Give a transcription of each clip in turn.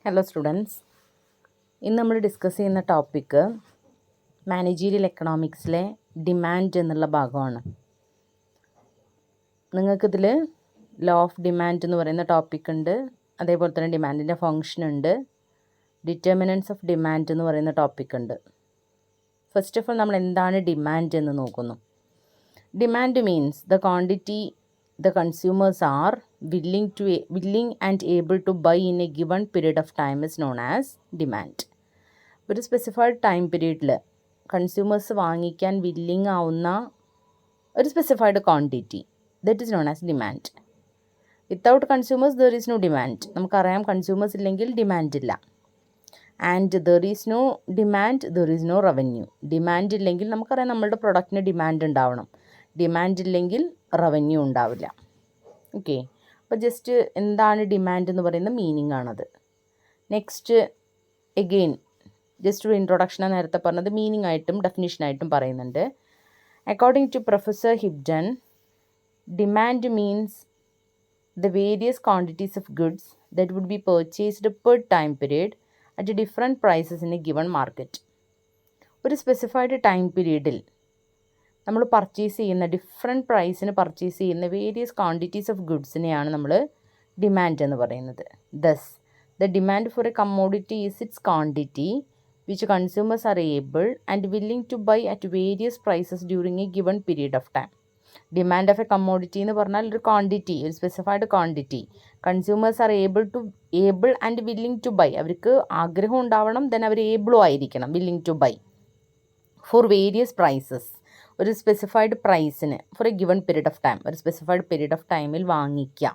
Hello students, ഇന്ന് നമ്മൾ discuss ചെയ്യുന്ന ടോപ്പിക്ക് മാനേജീരിയൽ എക്കണോമിക്സിലെ ഡിമാൻഡ് എന്നുള്ള ഭാഗമാണ്. നിങ്ങൾക്കിതിൽ ലോ ഓഫ് ഡിമാൻഡ് എന്ന് പറയുന്ന ടോപ്പിക് ഉണ്ട്, അതേപോലെ തന്നെ ഡിമാൻഡിൻ്റെ ഫങ്ഷൻ ഉണ്ട്, ഡിറ്റർമിനൻസ് ഓഫ് ഡിമാൻഡ് എന്ന് പറയുന്ന ടോപ്പിക് ഉണ്ട്. ഫസ്റ്റ് ഓഫ് ഓൾ നമ്മൾ എന്താണ് ഡിമാൻഡ് എന്ന് നോക്കുന്നു. Demand means the quantity the consumers are willing and able to buy in a given period of time is known as demand. ഒരു specified time പീരീഡിൽ consumers വാങ്ങിക്കാൻ വില്ലിങ് ആവുന്ന ഒരു specified quantity, that is known as demand. Without consumers there is no demand. നമുക്കറിയാം consumers ഇല്ലെങ്കിൽ demand ഇല്ല. And there is no demand, there is no revenue. Demand ഇല്ലെങ്കിൽ നമുക്കറിയാം നമ്മളുടെ പ്രൊഡക്റ്റിന് ഡിമാൻഡ് ഉണ്ടാവണം. ഡിമാൻഡ് ഇല്ലെങ്കിൽ റവന്യൂ ഉണ്ടാവില്ല. ഓക്കെ, അപ്പോൾ ജസ്റ്റ് എന്താണ് ഡിമാൻഡ് എന്ന് പറയുന്ന മീനിങ് ആണത്. നെക്സ്റ്റ് എഗെയിൻ ജസ്റ്റ് ഒരു ഇൻട്രൊഡക്ഷൻ നേരത്തെ പറഞ്ഞത് മീനിങ് ആയിട്ടും ഡെഫിനിഷനായിട്ടും പറയുന്നുണ്ട്. According to professor Hibdon, demand means the various quantities of goods that would be purchased per time period at different prices in a given market. ഒരു specified time പീരീഡിൽ നമ്മൾ purchase ചെയ്യുന്ന ഡിഫറെൻറ്റ് പ്രൈസിന് പർച്ചേസ് ചെയ്യുന്ന various quantities of ഗുഡ്സിനെയാണ് നമ്മൾ demand എന്ന് പറയുന്നത്. Thus the demand for a commodity is its quantity which consumers are able and willing to buy at various prices during a given period of time. Demand of a commodity എന്ന് പറഞ്ഞാൽ ഒരു quantity, ഒരു specified quantity. Consumers are able and willing to buy. അവർക്ക് ആഗ്രഹം ഉണ്ടാവണം, then അവർ ഏബിളും ആയിരിക്കണം, willing to buy for various prices. ഒരു സ്പെസിഫൈഡ് പ്രൈസിന് for a given period of time, ഒരു സ്പെസിഫൈഡ് പീരീഡ് ഓഫ് ടൈമിൽ വാങ്ങിക്കുക,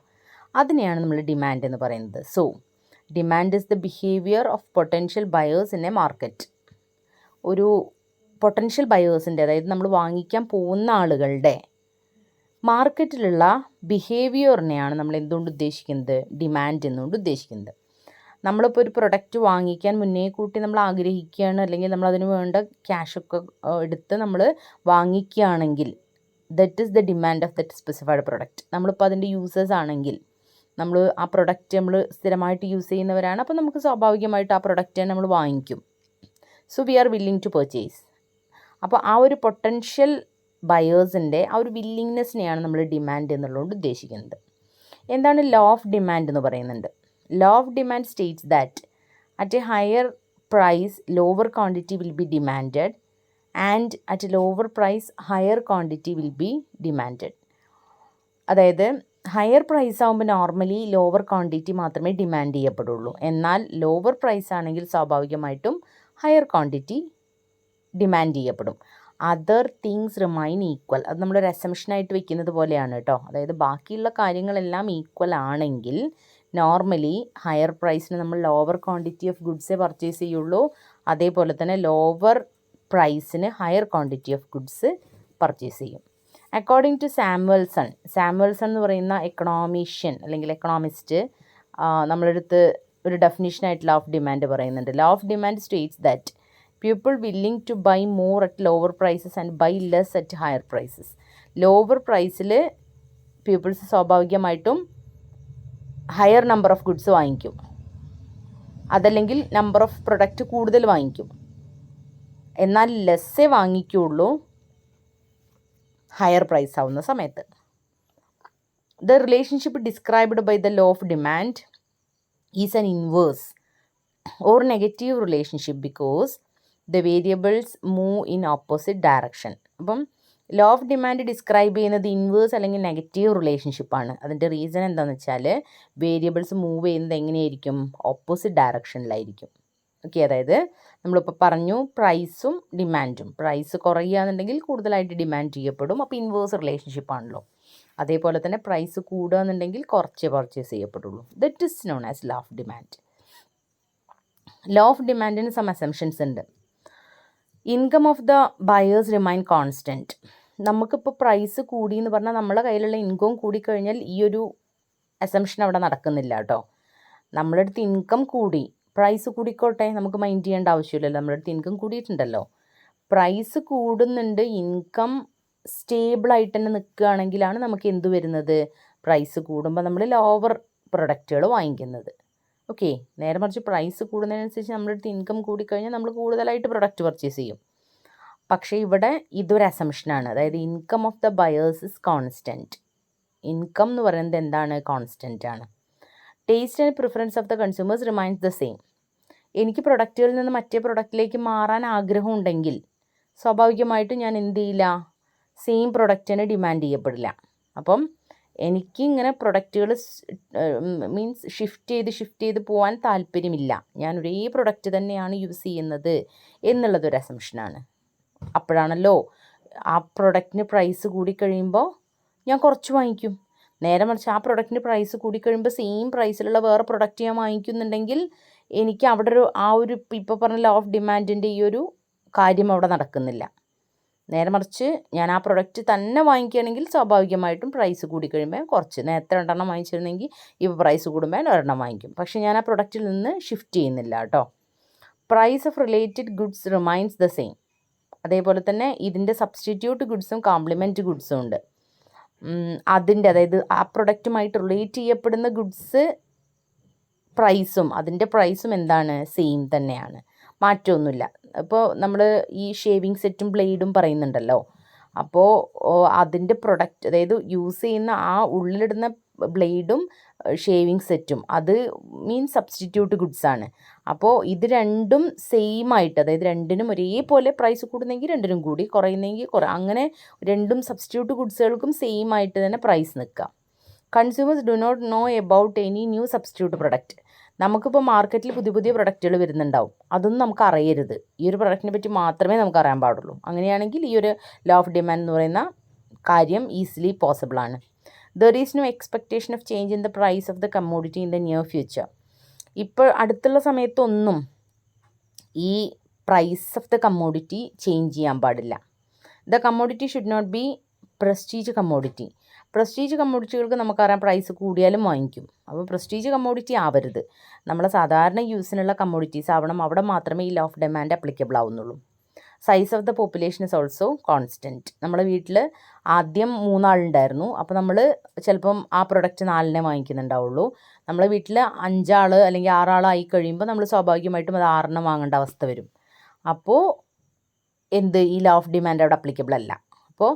അതിനെയാണ് നമ്മൾ ഡിമാൻഡ് എന്ന് പറയുന്നത്. So demand is the behaviour of potential buyers in a market. ഒരു പൊട്ടൻഷ്യൽ ബയേഴ്സിൻ്റെ, അതായത് നമ്മൾ വാങ്ങിക്കാൻ പോകുന്ന ആളുകളുടെ മാർക്കറ്റിലുള്ള ബിഹേവിയറിനെയാണ് നമ്മൾ എന്തുകൊണ്ട് ഉദ്ദേശിക്കുന്നത്, ഡിമാൻഡ് എന്നുകൊണ്ട് ഉദ്ദേശിക്കുന്നത്. നമ്മളിപ്പോൾ ഒരു പ്രൊഡക്റ്റ് വാങ്ങിക്കാൻ മുന്നേ കൂട്ടി നമ്മൾ ആഗ്രഹിക്കുകയാണ്, അല്ലെങ്കിൽ നമ്മൾ അതിന് വേണ്ട ക്യാഷൊക്കെ എടുത്ത് നമ്മൾ വാങ്ങിക്കുകയാണെങ്കിൽ that is the demand of that specified product. നമ്മളിപ്പോൾ അതിൻ്റെ യൂസേഴ്സ് ആണെങ്കിൽ, നമ്മൾ ആ പ്രൊഡക്റ്റ് നമ്മൾ സ്ഥിരമായിട്ട് യൂസ് ചെയ്യുന്നവരാണ്, അപ്പോൾ നമുക്ക് സ്വാഭാവികമായിട്ട് ആ പ്രൊഡക്റ്റ് നമ്മൾ വാങ്ങിക്കും. So we are willing to purchase. അപ്പോൾ ആ ഒരു പൊട്ടൻഷ്യൽ ബയേഴ്സിൻ്റെ ആ ഒരു വില്ലിങ്നെസ്സിനെയാണ് നമ്മൾ ഡിമാൻഡ് എന്നുള്ളതുകൊണ്ട് ഉദ്ദേശിക്കുന്നത്. എന്താണ് ലോ ഓഫ് ഡിമാൻഡ് എന്ന് പറയുന്നുണ്ട്. Law of demand states that at a higher price, lower quantity will be demanded, and at a lower price, higher quantity will be demanded. അതായത് ഹയർ പ്രൈസ് ആകുമ്പോൾ നോർമലി ലോവർ ക്വാണ്ടിറ്റി മാത്രമേ demand ചെയ്യപ്പെടുള്ളൂ. എന്നാൽ lower price ആണെങ്കിൽ സ്വാഭാവികമായിട്ടും higher quantity demand ചെയ്യപ്പെടും. Other things remain equal. അത് നമ്മളൊരു അസംഷനായിട്ട് വെക്കുന്നത് പോലെയാണ് കേട്ടോ. അതായത് ബാക്കിയുള്ള കാര്യങ്ങളെല്ലാം ഈക്വൽ ആണെങ്കിൽ നോർമലി ഹയർ പ്രൈസിന് നമ്മൾ ലോവർ ക്വാണ്ടിറ്റി ഓഫ് ഗുഡ്സേ പർച്ചേസ് ചെയ്യുള്ളൂ. അതേപോലെ തന്നെ ലോവർ പ്രൈസിന് higher quantity of goods purchase ചെയ്യും. അക്കോർഡിംഗ് ടു സാമുവൽസൺ എന്ന് പറയുന്ന എക്കണോമീഷ്യൻ അല്ലെങ്കിൽ എക്കണോമിസ്റ്റ് നമ്മളെടുത്ത് ഒരു ഡെഫിനിഷനായിട്ട് ലോ ഓഫ് ഡിമാൻഡ് പറയുന്നുണ്ട്. Law of demand states that people willing to buy more at lower prices and buy less at higher prices. ലോവർ പ്രൈസിൽ പീപ്പിൾസ് സ്വാഭാവികമായിട്ടും ഹയർ നമ്പർ ഓഫ് ഗുഡ്സ് വാങ്ങിക്കും, അതല്ലെങ്കിൽ നമ്പർ ഓഫ് പ്രൊഡക്റ്റ് കൂടുതൽ വാങ്ങിക്കും. എന്നാൽ ലെസ്സേ വാങ്ങിക്കുള്ളൂ ഹയർ പ്രൈസ് ആവുന്ന സമയത്ത്. The relationship described by the law of demand is an inverse or negative relationship because the variables move in opposite direction. അപ്പം law of demand describe ചെയ്യുന്നത് inverse അല്ലെങ്കിൽ negative റിലേഷൻഷിപ്പാണ്. അതിൻ്റെ റീസൺ എന്താണെന്ന് വെച്ചാൽ വേരിയബിൾസ് മൂവ് ചെയ്യുന്നത് എങ്ങനെയായിരിക്കും, ഓപ്പോസിറ്റ് ഡയറക്ഷനിലായിരിക്കും. ഓക്കെ, അതായത് നമ്മളിപ്പോൾ പറഞ്ഞു പ്രൈസും ഡിമാൻഡും. പ്രൈസ് കുറയുകയാണെന്നുണ്ടെങ്കിൽ കൂടുതലായിട്ട് ഡിമാൻഡ് ചെയ്യപ്പെടും, അപ്പോൾ ഇൻവേഴ്സ് റിലേഷൻഷിപ്പാണല്ലോ. അതേപോലെ തന്നെ പ്രൈസ് കൂടുകയെന്നുണ്ടെങ്കിൽ കുറച്ച് പർച്ചേസ് ചെയ്യപ്പെടുള്ളൂ. That is known as law of demand. Law of ഡിമാൻഡിന് സം അസംഷൻസ് ഉണ്ട്. Income of the buyers remain constant. നമുക്കിപ്പോൾ പ്രൈസ് കൂടി എന്ന് പറഞ്ഞാൽ നമ്മളെ കയ്യിലുള്ള ഇൻകം കൂടിക്കഴിഞ്ഞാൽ ഈ ഒരു അസംഷൻ അവിടെ നടക്കുന്നില്ല കേട്ടോ. നമ്മുടെ അടുത്ത് ഇൻകം കൂടി, പ്രൈസ് കൂടിക്കോട്ടെ, നമുക്ക് മൈൻഡ് ചെയ്യേണ്ട ആവശ്യമില്ലല്ലോ. നമ്മുടെ അടുത്ത് ഇൻകം കൂടിയിട്ടുണ്ടല്ലോ. പ്രൈസ് കൂടുന്നുണ്ട്, ഇൻകം സ്റ്റേബിളായിട്ട് തന്നെ നിൽക്കുകയാണെങ്കിലാണ് നമുക്ക് എന്ത് വരുന്നത്, പ്രൈസ് കൂടുമ്പോൾ നമ്മൾ ലോവർ പ്രൊഡക്റ്റുകൾ വാങ്ങിക്കുന്നത്. ഓക്കെ, നേരെ മറിച്ച് പ്രൈസ് കൂടുന്നതിനനുസരിച്ച് നമ്മുടെ അടുത്ത് ഇൻകം കൂടിക്കഴിഞ്ഞാൽ നമ്മൾ കൂടുതലായിട്ട് പ്രൊഡക്റ്റ് പർച്ചേസ് ചെയ്യും. പക്ഷേ ഇവിടെ ഇതൊരു അസംഷനാണ്, അതായത് income of the buyers is constant. Income എന്ന് പറയുന്നത് എന്താണ്? കോൺസ്റ്റൻ്റ് ആണ്. Taste and preference of the consumers remains the same. എനിക്ക് പ്രൊഡക്റ്റുകളിൽ നിന്ന് മറ്റേ പ്രൊഡക്റ്റിലേക്ക് മാറാൻ ആഗ്രഹമുണ്ടെങ്കിൽ സ്വാഭാവികമായിട്ടും ഞാൻ എന്ത് ചെയ്യില്ല? സെയിം പ്രൊഡക്റ്റിന് ഡിമാൻഡ് ചെയ്യപ്പെടില്ല. അപ്പം എനിക്ക് ഇങ്ങനെ പ്രൊഡക്റ്റുകൾ മീൻസ് ഷിഫ്റ്റ് ചെയ്ത് പോകാൻ താല്പര്യമില്ല. ഞാൻ ഒരേ പ്രൊഡക്റ്റ് തന്നെയാണ് യൂസ് ചെയ്യുന്നത് എന്നുള്ളതൊരു അസംഷനാണ്. അപ്പോഴാണല്ലോ ആ പ്രൊഡക്റ്റിന് പ്രൈസ് കൂടിക്കഴിയുമ്പോൾ ഞാൻ കുറച്ച് വാങ്ങിക്കും. നേരെ മറിച്ച് ആ പ്രൊഡക്റ്റിന് പ്രൈസ് കൂടിക്കഴിയുമ്പോൾ സെയിം പ്രൈസിലുള്ള വേറെ പ്രൊഡക്റ്റ് ഞാൻ വാങ്ങിക്കുന്നുണ്ടെങ്കിൽ എനിക്ക് അവിടെ ഇപ്പോൾ പറഞ്ഞ ലോ ഓഫ് ഡിമാൻഡിൻ്റെ ഈ ഒരു കാര്യം അവിടെ നടക്കുന്നില്ല. നേരെ മറിച്ച് ഞാൻ ആ പ്രൊഡക്റ്റ് തന്നെ വാങ്ങിക്കുകയാണെങ്കിൽ സ്വാഭാവികമായിട്ടും പ്രൈസ് കൂടിക്കഴിയുമ്പോൾ കുറച്ച്, നേരത്തെ 2 എണ്ണം വാങ്ങിച്ചിരുന്നെങ്കിൽ ഇപ്പോൾ പ്രൈസ് കൂടുമ്പോൾ ഞാൻ 1 വാങ്ങിക്കും. പക്ഷേ ഞാൻ ആ പ്രൊഡക്റ്റിൽ നിന്ന് ഷിഫ്റ്റ് ചെയ്യുന്നില്ല കേട്ടോ. Price of related goods remains the same. അതേപോലെ തന്നെ ഇതിൻ്റെ സബ്സ്റ്റിറ്റ്യൂട്ട് ഗുഡ്സും കോംപ്ലിമെൻറ്റ് ഗുഡ്സും ഉണ്ട്. അതായത് ആ പ്രൊഡക്റ്റുമായിട്ട് റിലേറ്റ് ചെയ്യപ്പെടുന്ന ഗുഡ്സ് അതിൻ്റെ പ്രൈസും എന്താണ്? സെയിം തന്നെയാണ്, മാറ്റമൊന്നുമില്ല. ഇപ്പോൾ നമ്മൾ ഈ ഷേവിങ് സെറ്റും ബ്ലേഡും പറയുന്നുണ്ടല്ലോ, അപ്പോൾ അതിൻ്റെ പ്രൊഡക്റ്റ്, അതായത് യൂസ് ചെയ്യുന്ന ആ ഉള്ളിലിടുന്ന ബ്ലേഡും ഷേവിങ് സെറ്റും അത് മീൻസ് സബ്സ്റ്റിറ്റ്യൂട്ട് ഗുഡ്സാണ്. അപ്പോൾ ഇത് രണ്ടും സെയിം ആയിട്ട്, അതായത് രണ്ടിനും ഒരേപോലെ പ്രൈസ് കൂടുന്നെങ്കിൽ രണ്ടിനും കൂടി, കുറയുന്നെങ്കിൽ അങ്ങനെ രണ്ടും സബ്സ്റ്റിറ്റ്യൂട്ട് ഗുഡ്സുകൾക്കും സെയിം ആയിട്ട് തന്നെ പ്രൈസ് നിൽക്കുക. Consumers do not know about any new substitute product. നമുക്കിപ്പോൾ മാർക്കറ്റിൽ പുതിയ പ്രൊഡക്റ്റുകൾ വരുന്നുണ്ടാവും, അതൊന്നും നമുക്ക് അറിയരുത്. ഈ ഒരു പ്രൊഡക്റ്റിനെ പറ്റി മാത്രമേ നമുക്ക് അറിയാൻ പാടുള്ളൂ. അങ്ങനെയാണെങ്കിൽ ഈ ഒരു ലോ ഓഫ് ഡിമാൻഡ് എന്ന് പറയുന്ന കാര്യം ഈസിലി പോസിബിൾ ആണ്. There is no expectation of change in the price of the commodity in the near future. ഇപ്പോൾ അടുത്തുള്ള സമയത്തൊന്നും ഈ price of the commodity change ചെയ്യാൻ പാടില്ല. The commodity should not be prestige commodity. Prestige കമ്മോഡിറ്റികൾക്ക് നമുക്കറിയാം price കൂടിയാലും വാങ്ങിക്കും. അപ്പോൾ പ്രസ്റ്റീജ് കമ്മോഡിറ്റി ആവരുത്, നമ്മളെ സാധാരണ യൂസിനുള്ള കമ്മോഡിറ്റീസ് ആവണം. അവിടെ മാത്രമേ ഈ ലോ ഓഫ് ഡിമാൻഡ് അപ്ലിക്കബിൾ ആവുന്നുള്ളൂ. Size of the population is also constant. നമ്മുടെ വീട്ടിൽ ആദ്യം 3 ആളുണ്ടായിരുന്നു, അപ്പോൾ നമ്മൾ ചിലപ്പം ആ പ്രൊഡക്റ്റ് 4 വാങ്ങിക്കുന്നുണ്ടാവുള്ളൂ. നമ്മളെ വീട്ടിൽ 5 ആൾ അല്ലെങ്കിൽ 6 ആളായി കഴിയുമ്പോൾ നമ്മൾ സ്വാഭാവികമായിട്ടും അത് 6 വാങ്ങേണ്ട അവസ്ഥ വരും. അപ്പോൾ ഈ ലോ ഓഫ് ഡിമാൻഡ് അവിടെ അപ്ലിക്കബിൾ അല്ല. അപ്പോൾ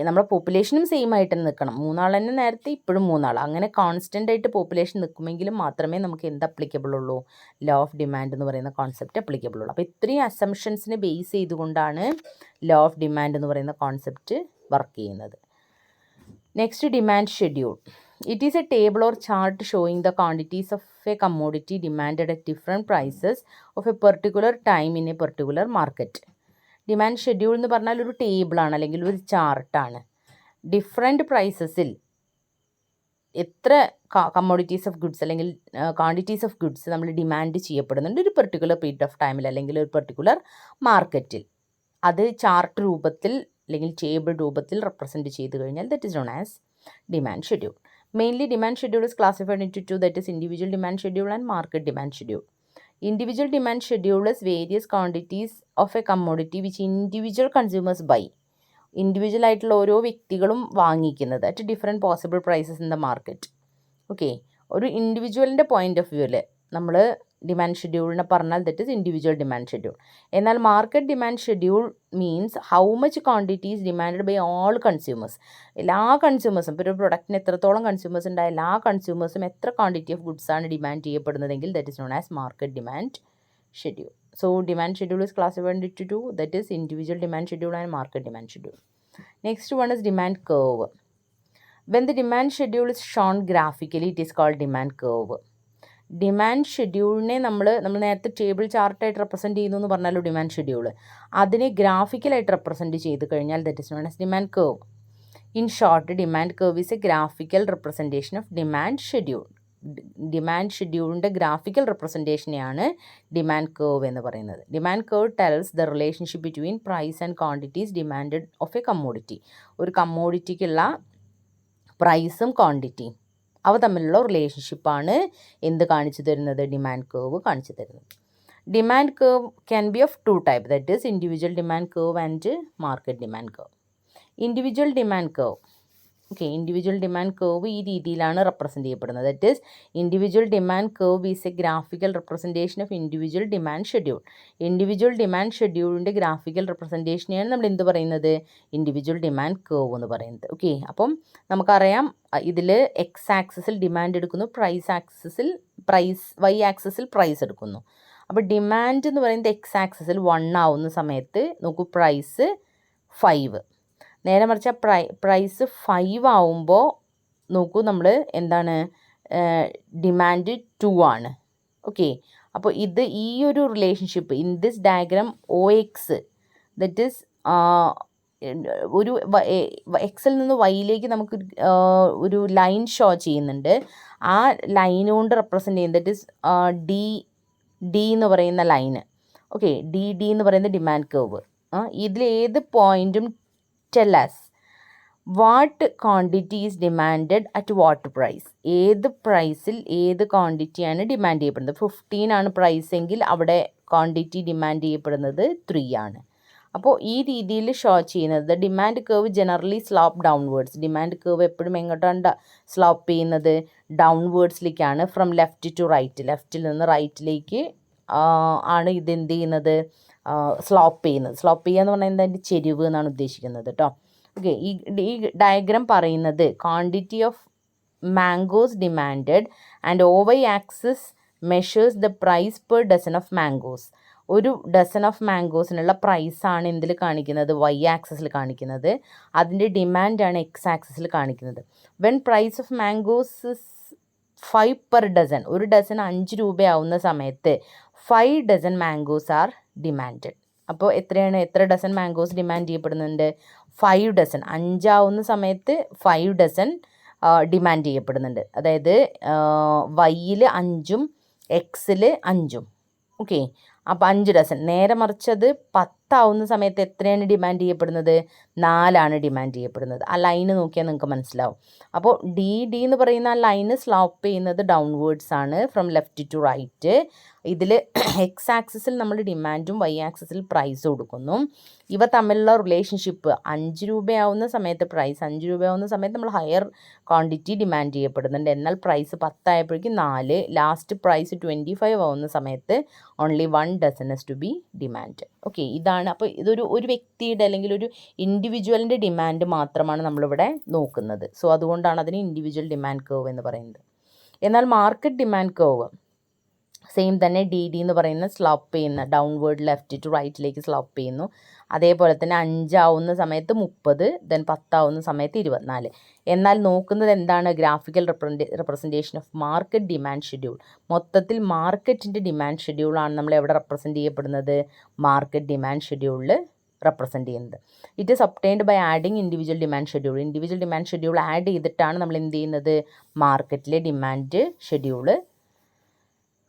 നമ്മുടെ പോപ്പുലേഷനും സെയിം ആയിട്ട് തന്നെ നിൽക്കണം. 3 ആൾ തന്നെ നേരത്തെ, ഇപ്പോഴും 3 ആൾ, അങ്ങനെ കോൺസ്റ്റൻ്റ് ആയിട്ട് പോപ്പുലേഷൻ നിൽക്കുമെങ്കിലും മാത്രമേ നമുക്ക് എന്ത് അപ്ലിക്കബിൾ ഉള്ളൂ? ലോ ഓഫ് ഡിമാൻഡ് എന്ന് പറയുന്ന കോൺസെപ്റ്റ് അപ്ലിക്കബിൾ ഉള്ളൂ. അപ്പോൾ ഇത്രയും അസംഷൻസിനെ ബേസ് ചെയ്തുകൊണ്ടാണ് ലോ ഓഫ് ഡിമാൻഡ് എന്ന് പറയുന്ന കോൺസെപ്റ്റ് വർക്ക് ചെയ്യുന്നത്. Next, demand schedule. It is a table or chart showing the quantities of a commodity demanded at different prices of a particular time in a particular market. Demand schedule എന്ന് പറഞ്ഞാൽ ഒരു ടേബിളാണ് അല്ലെങ്കിൽ ഒരു ചാർട്ടാണ്. Different പ്രൈസസിൽ എത്ര commodities of goods അല്ലെങ്കിൽ quantities of goods നമ്മൾ demand ചെയ്യപ്പെടുന്നുണ്ട് ഒരു പെർട്ടിക്കുലർ പീരീഡ് ഓഫ് ടൈമിൽ അല്ലെങ്കിൽ ഒരു പെർട്ടിക്കുലർ മാർക്കറ്റിൽ. അത് ചാർട്ട് രൂപത്തിൽ അല്ലെങ്കിൽ ടേബിൾ രൂപത്തിൽ റെപ്രസെൻറ്റ് ചെയ്ത് കഴിഞ്ഞാൽ that is known as demand schedule. Mainly demand schedule is classified into 2, that is individual demand schedule and market demand schedule. Individual demand schedule is various quantities of a commodity which individual consumers buy. Individual ആയിട്ടുള്ള ഓരോ വ്യക്തികളും വാങ്ങിക്കുന്നത് at different possible prices in the market. Okay, ഒരു ഇൻഡിവിജ്വലിൻ്റെ point of വ്യൂവിൽ നമ്മൾ demand ഷെഡ്യൂളിനെ പറഞ്ഞാൽ that is individual demand schedule. എന്നാൽ market demand schedule means how much quantities demand by all consumers. എല്ലാ കൺസ്യൂമേഴ്സും, ഇപ്പോൾ ഒരു പ്രൊഡക്റ്റിന് എത്രത്തോളം കൺസ്യൂമേഴ്സ് ഉണ്ടായ എല്ലാ കൺസ്യൂമേഴ്സും എത്ര ക്വാണ്ടിറ്റി ഓഫ് ഗുഡ്സ് ആണ് ഡിമാൻഡ് ചെയ്യപ്പെടുന്നതെങ്കിൽ that is known as market demand schedule. So demand schedule is classified into 2, that is individual demand schedule and market demand schedule. Next one is demand curve. When the demand schedule is shown graphically it is called demand curve. Demand ഷെഡ്യൂളിനെ നമ്മൾ നേരത്തെ table ചാർട്ടായിട്ട് represent ചെയ്യുന്നു എന്ന് പറഞ്ഞാലോ demand schedule, അതിനെ ഗ്രാഫിക്കലായിട്ട് represent ചെയ്ത് കഴിഞ്ഞാൽ that is known as demand curve. In short, demand curve is a graphical representation of demand schedule. Demand ഷെഡ്യൂളിൻ്റെ ഗ്രാഫിക്കൽ റെപ്രസെൻറ്റേഷനെയാണ് ഡിമാൻഡ് കർവ് എന്ന് പറയുന്നത്. Demand curve tells the relationship between price and quantities demanded of a commodity. ഒരു കമ്മോഡിറ്റിക്കുള്ള പ്രൈസും ക്വാണ്ടിറ്റിയും അവ തമ്മിലുള്ള റിലേഷൻഷിപ്പാണ് എന്ത് കാണിച്ചു തരുന്നത്? ഡിമാൻഡ് കർവ് കാണിച്ചു തരുന്നത്. Demand curve can be of 2 type, that is individual demand curve and market demand curve. Individual demand curve okay, individual demand curve ഈ രീതിയിലാണ് റെപ്രസെൻറ്റ് ചെയ്യപ്പെടുന്നത്. That is individual demand curve is a graphical representation of individual demand schedule. Individual demand ഷെഡ്യൂളിൻ്റെ graphical റെപ്രസെൻറ്റേഷനെയാണ് നമ്മൾ എന്ത് പറയുന്നത്, individual demand curve എന്ന് പറയുന്നത്. ഓക്കെ, അപ്പം നമുക്കറിയാം ഇതിൽ എക്സ് ആക്സിസിൽ ഡിമാൻഡ് എടുക്കുന്നു, വൈ ആക്സിസിൽ പ്രൈസ് എടുക്കുന്നു. അപ്പോൾ ഡിമാൻഡ് എന്ന് പറയുന്നത് എക്സ് ആക്സിസിൽ 1 ആവുന്ന സമയത്ത് നോക്കൂ പ്രൈസ് 5. നേരെ മറിച്ച് പ്രൈസ് 5 ആവുമ്പോൾ നോക്കൂ നമ്മൾ എന്താണ് ഡിമാൻഡ് 2 ആണ്. ഓക്കെ, അപ്പോൾ ഇത് ഈ ഒരു relationship in this diagram OX that is ഒരു എക്സിൽ നിന്ന് വൈയിലേക്ക് നമുക്ക് ഒരു ലൈൻ ഷോ ചെയ്യുന്നുണ്ട്. ആ ലൈൻ കൊണ്ട് റെപ്രസെൻറ്റ് ചെയ്യുന്നത് ദറ്റ് ഈസ് ഡി എന്ന് പറയുന്ന ലൈന്. ഓക്കെ, ഡി എന്ന് പറയുന്ന ഡിമാൻഡ് കർവ്. ഇതിൽ ഏത് പോയിൻറ്റും tell us what quantity is demanded at what price. ഏത് പ്രൈസിൽ ഏത് ക്വാണ്ടിറ്റിയാണ് ഡിമാൻഡ് ചെയ്യപ്പെടുന്നത്. 15 ആണ് പ്രൈസ് എങ്കിൽ അവിടെ ക്വാണ്ടിറ്റി ഡിമാൻഡ് ചെയ്യപ്പെടുന്നത് 3 ആണ്. അപ്പോൾ ഈ രീതിയിൽ ഷോ ചെയ്യുന്നത് demand curve generally slope downwards. Demand curve എപ്പോഴും എങ്ങോട്ടാണ് സ്ലോപ്പ് ചെയ്യുന്നത്, ഡൗൺവേർഡ്സിലേക്കാണ്. ഫ്രം ലെഫ്റ്റ് ടു റൈറ്റ്, ലെഫ്റ്റിൽ നിന്ന് റൈറ്റിലേക്ക് ആണ് ഇത് എന്ത് ചെയ്യുന്നത്, സ്ലോപ്പ് ചെയ്യുന്നത്. സ്ലോപ്പ് ചെയ്യുക എന്ന് പറഞ്ഞാൽ അതിൻ്റെ ചെരിവ് എന്നാണ് ഉദ്ദേശിക്കുന്നത് കേട്ടോ. ഓക്കെ, ഈ ഡയഗ്രാം പറയുന്നത് quantity of mangoes demanded and OY axis measures the price per dozen of mangoes. ഒരു ഡസൻ ഓഫ് മാംഗോസിനുള്ള പ്രൈസാണ് എന്തിൽ കാണിക്കുന്നത്, Y ആക്സിസിൽ കാണിക്കുന്നത്. അതിൻ്റെ ഡിമാൻഡാണ് X ആക്സിസിൽ കാണിക്കുന്നത്. When price of mangoes 5 per dozen, ഒരു ഡസൻ 5 രൂപയാവുന്ന സമയത്ത് 5 ഡസൻ മാംഗോസ് ആർ ഡിമാൻഡഡ്. അപ്പോൾ എത്ര ഡസൻ മാംഗോസ് ഡിമാൻഡ് ചെയ്യപ്പെടുന്നുണ്ട്, 5 ഡസൻ. 5 ആവുന്ന സമയത്ത് 5 ഡസൻ ഡിമാൻഡ് ചെയ്യപ്പെടുന്നുണ്ട്. അതായത് വൈയിൽ 5ഉം എക്സിൽ 5ഉം. ഓക്കെ, അപ്പോൾ 5 ഡസൻ. നേരെ മറിച്ചത് 10 ആവുന്ന സമയത്ത് എത്രയാണ് ഡിമാൻഡ് ചെയ്യപ്പെടുന്നത്, 4 ഡിമാൻഡ് ചെയ്യപ്പെടുന്നത്. ആ ലൈന് നോക്കിയാൽ നിങ്ങൾക്ക് മനസ്സിലാവും. അപ്പോൾ ഡി എന്ന് പറയുന്ന ആ ലൈന് സ്ലോപ്പ് ചെയ്യുന്നത് ഡൗൺവേർഡ്സ് ആണ്, ഫ്രം ലെഫ്റ്റ് ടു റൈറ്റ്. ഇതിൽ എക്സ് ആക്സിസിൽ നമ്മൾ ഡിമാൻഡും Y ആക്സിസിൽ പ്രൈസ് കൊടുക്കുന്നു. ഇവ തമ്മിലുള്ള റിലേഷൻഷിപ്പ് 5 രൂപയാവുന്ന സമയത്ത് പ്രൈസ് 5 രൂപയാവുന്ന സമയത്ത് നമ്മൾ ഹയർ ക്വാണ്ടിറ്റി ഡിമാൻഡ് ചെയ്യപ്പെടുന്നുണ്ട്. എന്നാൽ പ്രൈസ് 10 ആയപ്പോഴേക്കും 4, ലാസ്റ്റ് പ്രൈസ് 25 ആവുന്ന സമയത്ത് only 1 dozen is to be demand. Okay, ഇതാണ്. അപ്പോൾ ഒരു വ്യക്തിയുടെ അല്ലെങ്കിൽ ഒരു ഇൻഡിവിജ്വലിൻ്റെ ഡിമാൻഡ് മാത്രമാണ് നമ്മളിവിടെ നോക്കുന്നത്. സോ അതുകൊണ്ടാണ് അതിന് ഇൻഡിവിജ്വൽ ഡിമാൻഡ് കർവ് എന്ന് പറയുന്നത്. എന്നാൽ മാർക്കറ്റ് ഡിമാൻഡ് കർവ് സെയിം തന്നെ ഡി എന്ന് പറയുന്ന സ്ലോപ്പ് ചെയ്യുന്ന ഡൗൺവേർഡ് ലെഫ്റ്റ് ടു റൈറ്റിലേക്ക് സ്ലോപ്പ് ചെയ്യുന്നു. അതേപോലെ തന്നെ 5 ആവുന്ന സമയത്ത് 30, ദെൻ 10 ആവുന്ന സമയത്ത് 24. എന്നാൽ നോക്കുന്നത് എന്താണ്, graphical representation of market demand schedule. മൊത്തത്തിൽ മാർക്കറ്റിൻ്റെ ഡിമാൻഡ് ഷെഡ്യൂളാണ് നമ്മൾ എവിടെ റെപ്രസെൻറ്റ് ചെയ്യപ്പെടുന്നത്, മാർക്കറ്റ് ഡിമാൻഡ് ഷെഡ്യൂളിൽ റെപ്രസെൻറ്റ് ചെയ്യുന്നത്. It is obtained by adding individual demand schedule. Individual demand schedule add ചെയ്തിട്ടാണ് നമ്മൾ എന്ത് ചെയ്യുന്നത്, മാർക്കറ്റിലെ ഡിമാൻഡ് ഷെഡ്യൂള്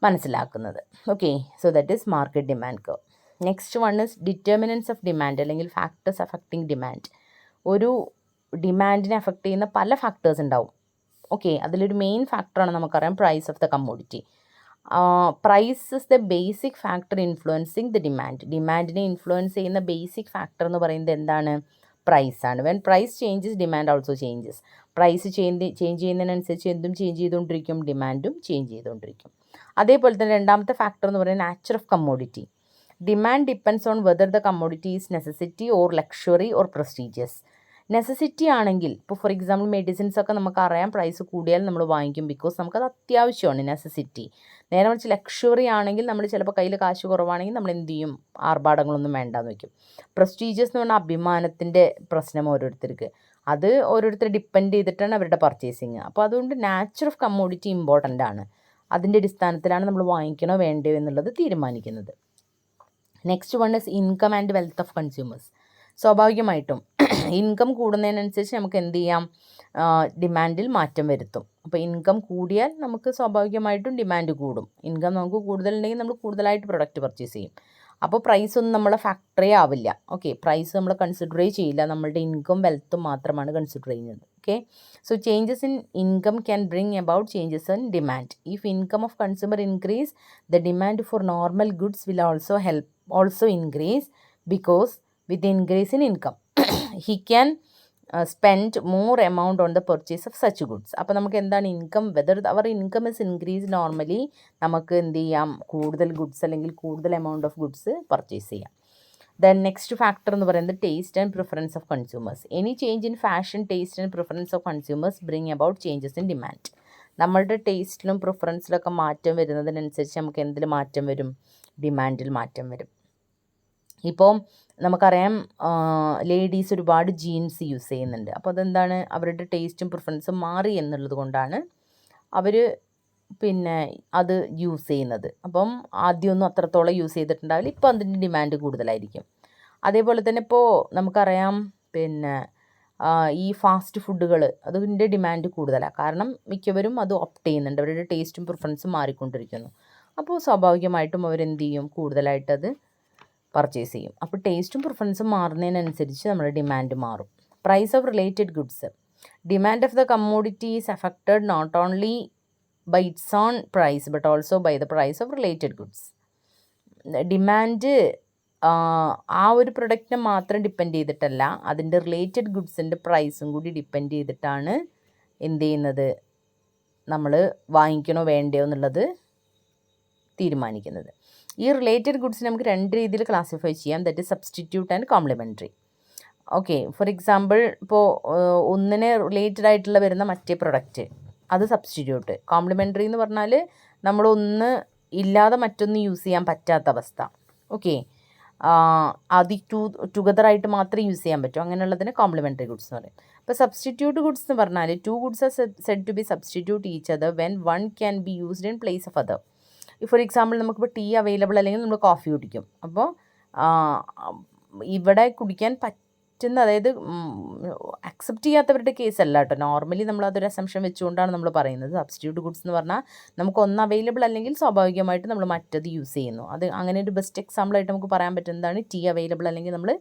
മനസ്സിലാക്കുന്നത്. Okay, so that is market demand curve. Next one is determinants of demand അല്ലെങ്കിൽ ഫാക്ടേഴ്സ് അഫക്റ്റിംഗ് ഡിമാൻഡ്. ഒരു ഡിമാൻഡിനെ അഫക്റ്റ് ചെയ്യുന്ന പല ഫാക്ടേഴ്സ് ഉണ്ടാവും. ഓക്കെ, അതിലൊരു മെയിൻ ഫാക്ടറാണ് നമുക്കറിയാം price of the commodity. Price is the basic factor influencing the demand. ഡിമാൻഡിനെ ഇൻഫ്ലുവൻസ് ചെയ്യുന്ന ബേസിക് ഫാക്ടർ എന്ന് പറയുന്നത് എന്താണ്, പ്രൈസാണ്. When price changes demand also changes. Price change ചെയ്യുന്നതിനനുസരിച്ച് എന്തും ചേഞ്ച് ചെയ്തുകൊണ്ടിരിക്കും, ഡിമാൻഡും ചേഞ്ച് ചെയ്തുകൊണ്ടിരിക്കും. അതേപോലെ തന്നെ രണ്ടാമത്തെ ഫാക്ടർ എന്ന് പറയുന്നത് nature of commodity. Demand depends on whether the commodity is necessity or luxury or prestigious. Necessity ആണെങ്കിൽ ഇപ്പോൾ ഫോർ എക്സാമ്പിൾ മെഡിസിൻസ് ഒക്കെ നമുക്കറിയാം പ്രൈസ് കൂടിയാൽ നമ്മൾ വാങ്ങിക്കും, ബിക്കോസ് നമുക്കത് അത്യാവശ്യമാണ്, നെസസിറ്റി. നേരെ മറിച്ച് ലക്ഷറി ആണെങ്കിൽ നമ്മൾ ചിലപ്പോൾ കയ്യിൽ കാശ് കുറവാണെങ്കിൽ നമ്മൾ എന്ത് ചെയ്യും, ആർഭാടങ്ങളൊന്നും വേണ്ടാന്ന് വയ്ക്കും. പ്രസ്റ്റീജിയസ് എന്ന് പറഞ്ഞാൽ അഭിമാനത്തിൻ്റെ പ്രശ്നം ഓരോരുത്തർക്ക്, അത് ഓരോരുത്തർ ഡിപ്പെൻഡ് ചെയ്തിട്ടാണ് അവരുടെ പർച്ചേസിങ്. അപ്പോൾ അതുകൊണ്ട് നാച്ചർ ഓഫ് കമ്മോഡിറ്റി ഇമ്പോർട്ടൻ്റ് ആണ്. അതിൻ്റെ അടിസ്ഥാനത്തിലാണ് നമ്മൾ വാങ്ങിക്കണോ വേണ്ടയോ എന്നുള്ളത് തീരുമാനിക്കുന്നത്. Next one is income and wealth of consumers. സ്വാഭാവികമായിട്ടും ഇൻകം കൂടുന്നതിനനുസരിച്ച് നമുക്ക് എന്ത് ചെയ്യാം, ഡിമാൻഡിൽ മാറ്റം വരുത്തും. അപ്പോൾ ഇൻകം കൂടിയാൽ നമുക്ക് സ്വാഭാവികമായിട്ടും ഡിമാൻഡ് കൂടും. ഇൻകം നമുക്ക് കൂടുതലുണ്ടെങ്കിൽ നമ്മൾ കൂടുതലായിട്ട് പ്രൊഡക്റ്റ് പർച്ചേസ് ചെയ്യും. അപ്പോൾ പ്രൈസ് ഒന്നും നമ്മളെ ഫാക്ടറേ ആവില്ല. ഓക്കെ, പ്രൈസ് നമ്മൾ കൺസിഡറേ ചെയ്യില്ല, നമ്മളുടെ ഇൻകം വെൽത്തും മാത്രമാണ് കൺസിഡർ ചെയ്യുന്നത്. Okay, so changes in income can bring about changes in demand. If income of consumer increase, the demand for normal goods will also increase, because with the increase in income he can spend more amount on the purchase of such goods. അപ്പോൾ നമുക്ക് എന്താണ് income, whether അവർ income is increase, normally നമുക്ക് എന്ത് ചെയ്യാം, കൂടുതൽ goods അല്ലെങ്കിൽ കൂടുതൽ എമൗണ്ട് ഓഫ് ഗുഡ്സ് പർച്ചേസ് ചെയ്യാം. ദെൻ നെക്സ്റ്റ് ഫാക്ടർ എന്ന് പറയുന്നത് taste and preference of consumers. Any change in fashion, taste and preference of consumers bring about changes in demand. നമ്മളുടെ ടേസ്റ്റിലും പ്രിഫറൻസിലൊക്കെ മാറ്റം വരുന്നതിനനുസരിച്ച് നമുക്ക് എന്തിൽ മാറ്റം വരും, ഡിമാൻഡിൽ മാറ്റം വരും. ഇപ്പോൾ നമുക്കറിയാം ലേഡീസ് ഒരുപാട് ജീൻസ് യൂസ് ചെയ്യുന്നുണ്ട്. അപ്പോൾ അതെന്താണ്, അവരുടെ ടേസ്റ്റും പ്രിഫറൻസും മാറി എന്നുള്ളത് കൊണ്ടാണ് അവർ പിന്നെ അത് യൂസ് ചെയ്യുന്നത്. അപ്പം ആദ്യമൊന്നും അത്രത്തോളം യൂസ് ചെയ്തിട്ടുണ്ടാവില്ല, ഇപ്പോൾ അതിൻ്റെ ഡിമാൻഡ് കൂടുതലായിരിക്കും. അതേപോലെ തന്നെ ഇപ്പോൾ നമുക്കറിയാം പിന്നെ ഈ ഫാസ്റ്റ് ഫുഡുകൾ, അതിൻ്റെ ഡിമാൻഡ് കൂടുതലാണ്. കാരണം മിക്കവരും അത് ഓപ്റ്റ് ചെയ്യുന്നുണ്ട്, അവരുടെ ടേസ്റ്റും പ്രിഫറൻസും മാറിക്കൊണ്ടിരിക്കുന്നു. അപ്പോൾ സ്വാഭാവികമായിട്ടും അവരെന്ത് ചെയ്യും, കൂടുതലായിട്ടത് പർച്ചേസ് ചെയ്യും. അപ്പോൾ ടേസ്റ്റും പ്രിഫറൻസും മാറുന്നതിനനുസരിച്ച് നമ്മുടെ ഡിമാൻഡ് മാറും. Price of related goods. Demand of the commodity is affected not only by its own price but also by the price of related goods. Demand ആ ഒരു പ്രൊഡക്റ്റിനെ മാത്രം ഡിപ്പെൻഡ് ചെയ്തിട്ടല്ല, അതിൻ്റെ റിലേറ്റഡ് ഗുഡ്സിൻ്റെ പ്രൈസും കൂടി ഡിപ്പെൻഡ് ചെയ്തിട്ടാണ് എന്ത് ചെയ്യുന്നത്, നമ്മൾ വാങ്ങിക്കണോ വേണ്ടയോ എന്നുള്ളത് തീരുമാനിക്കുന്നത്. ഈ റിലേറ്റഡ് ഗുഡ്സിനെ നമുക്ക് രണ്ട് രീതിയിൽ ക്ലാസിഫൈ ചെയ്യാം, that is substitute and complimentary. Okay, for example ഇപ്പോൾ ഒന്നിനെ റിലേറ്റഡ് ആയിട്ടുള്ള വരുന്ന മറ്റേ പ്രൊഡക്റ്റ്, അത് സബ്സ്റ്റിറ്റ്യൂട്ട്. കോംപ്ലിമെൻ്ററി എന്ന് പറഞ്ഞാൽ നമ്മളൊന്ന് ഇല്ലാതെ മറ്റൊന്ന് യൂസ് ചെയ്യാൻ പറ്റാത്ത അവസ്ഥ. ഓക്കെ, അത് ടുഗദറായിട്ട് മാത്രമേ യൂസ് ചെയ്യാൻ പറ്റൂ, അങ്ങനെയുള്ളതിന് കോംപ്ലിമെൻ്ററി ഗുഡ്സ് എന്ന് പറയും. ഇപ്പോൾ സബ്സ്റ്റിറ്റ്യൂട്ട് ഗുഡ്സ് എന്ന് പറഞ്ഞാൽ two goods are said to be substitute each other when one can be used in place of other. For example നമുക്കിപ്പോൾ ടീ അവൈലബിൾ അല്ലെങ്കിൽ നമ്മൾ കോഫി കുടിക്കും. അപ്പോൾ ഇവിടെ കുടിക്കാൻ പറ്റുന്ന, അതായത് അക്സെപ്റ്റ് ചെയ്യാത്തവരുടെ കേസല്ല കേട്ടോ, നോർമലി നമ്മളതൊരു അസംഷൻ വെച്ചുകൊണ്ടാണ് നമ്മൾ പറയുന്നത്. സബ്സ്റ്റിറ്റ്യൂട്ട് ഗുഡ്സ് എന്ന് പറഞ്ഞാൽ നമുക്ക് ഒന്ന് അവൈലബിൾ അല്ലെങ്കിൽ സ്വാഭാവികമായിട്ട് നമ്മൾ മറ്റത് യൂസ് ചെയ്യുന്നു. അത് അങ്ങനെ ഒരു ബെസ്റ്റ് എക്സാമ്പിളായിട്ട് നമുക്ക് പറയാൻ പറ്റുന്നതാണ് ടീ അവൈലബിൾ അല്ലെങ്കിൽ നമ്മൾ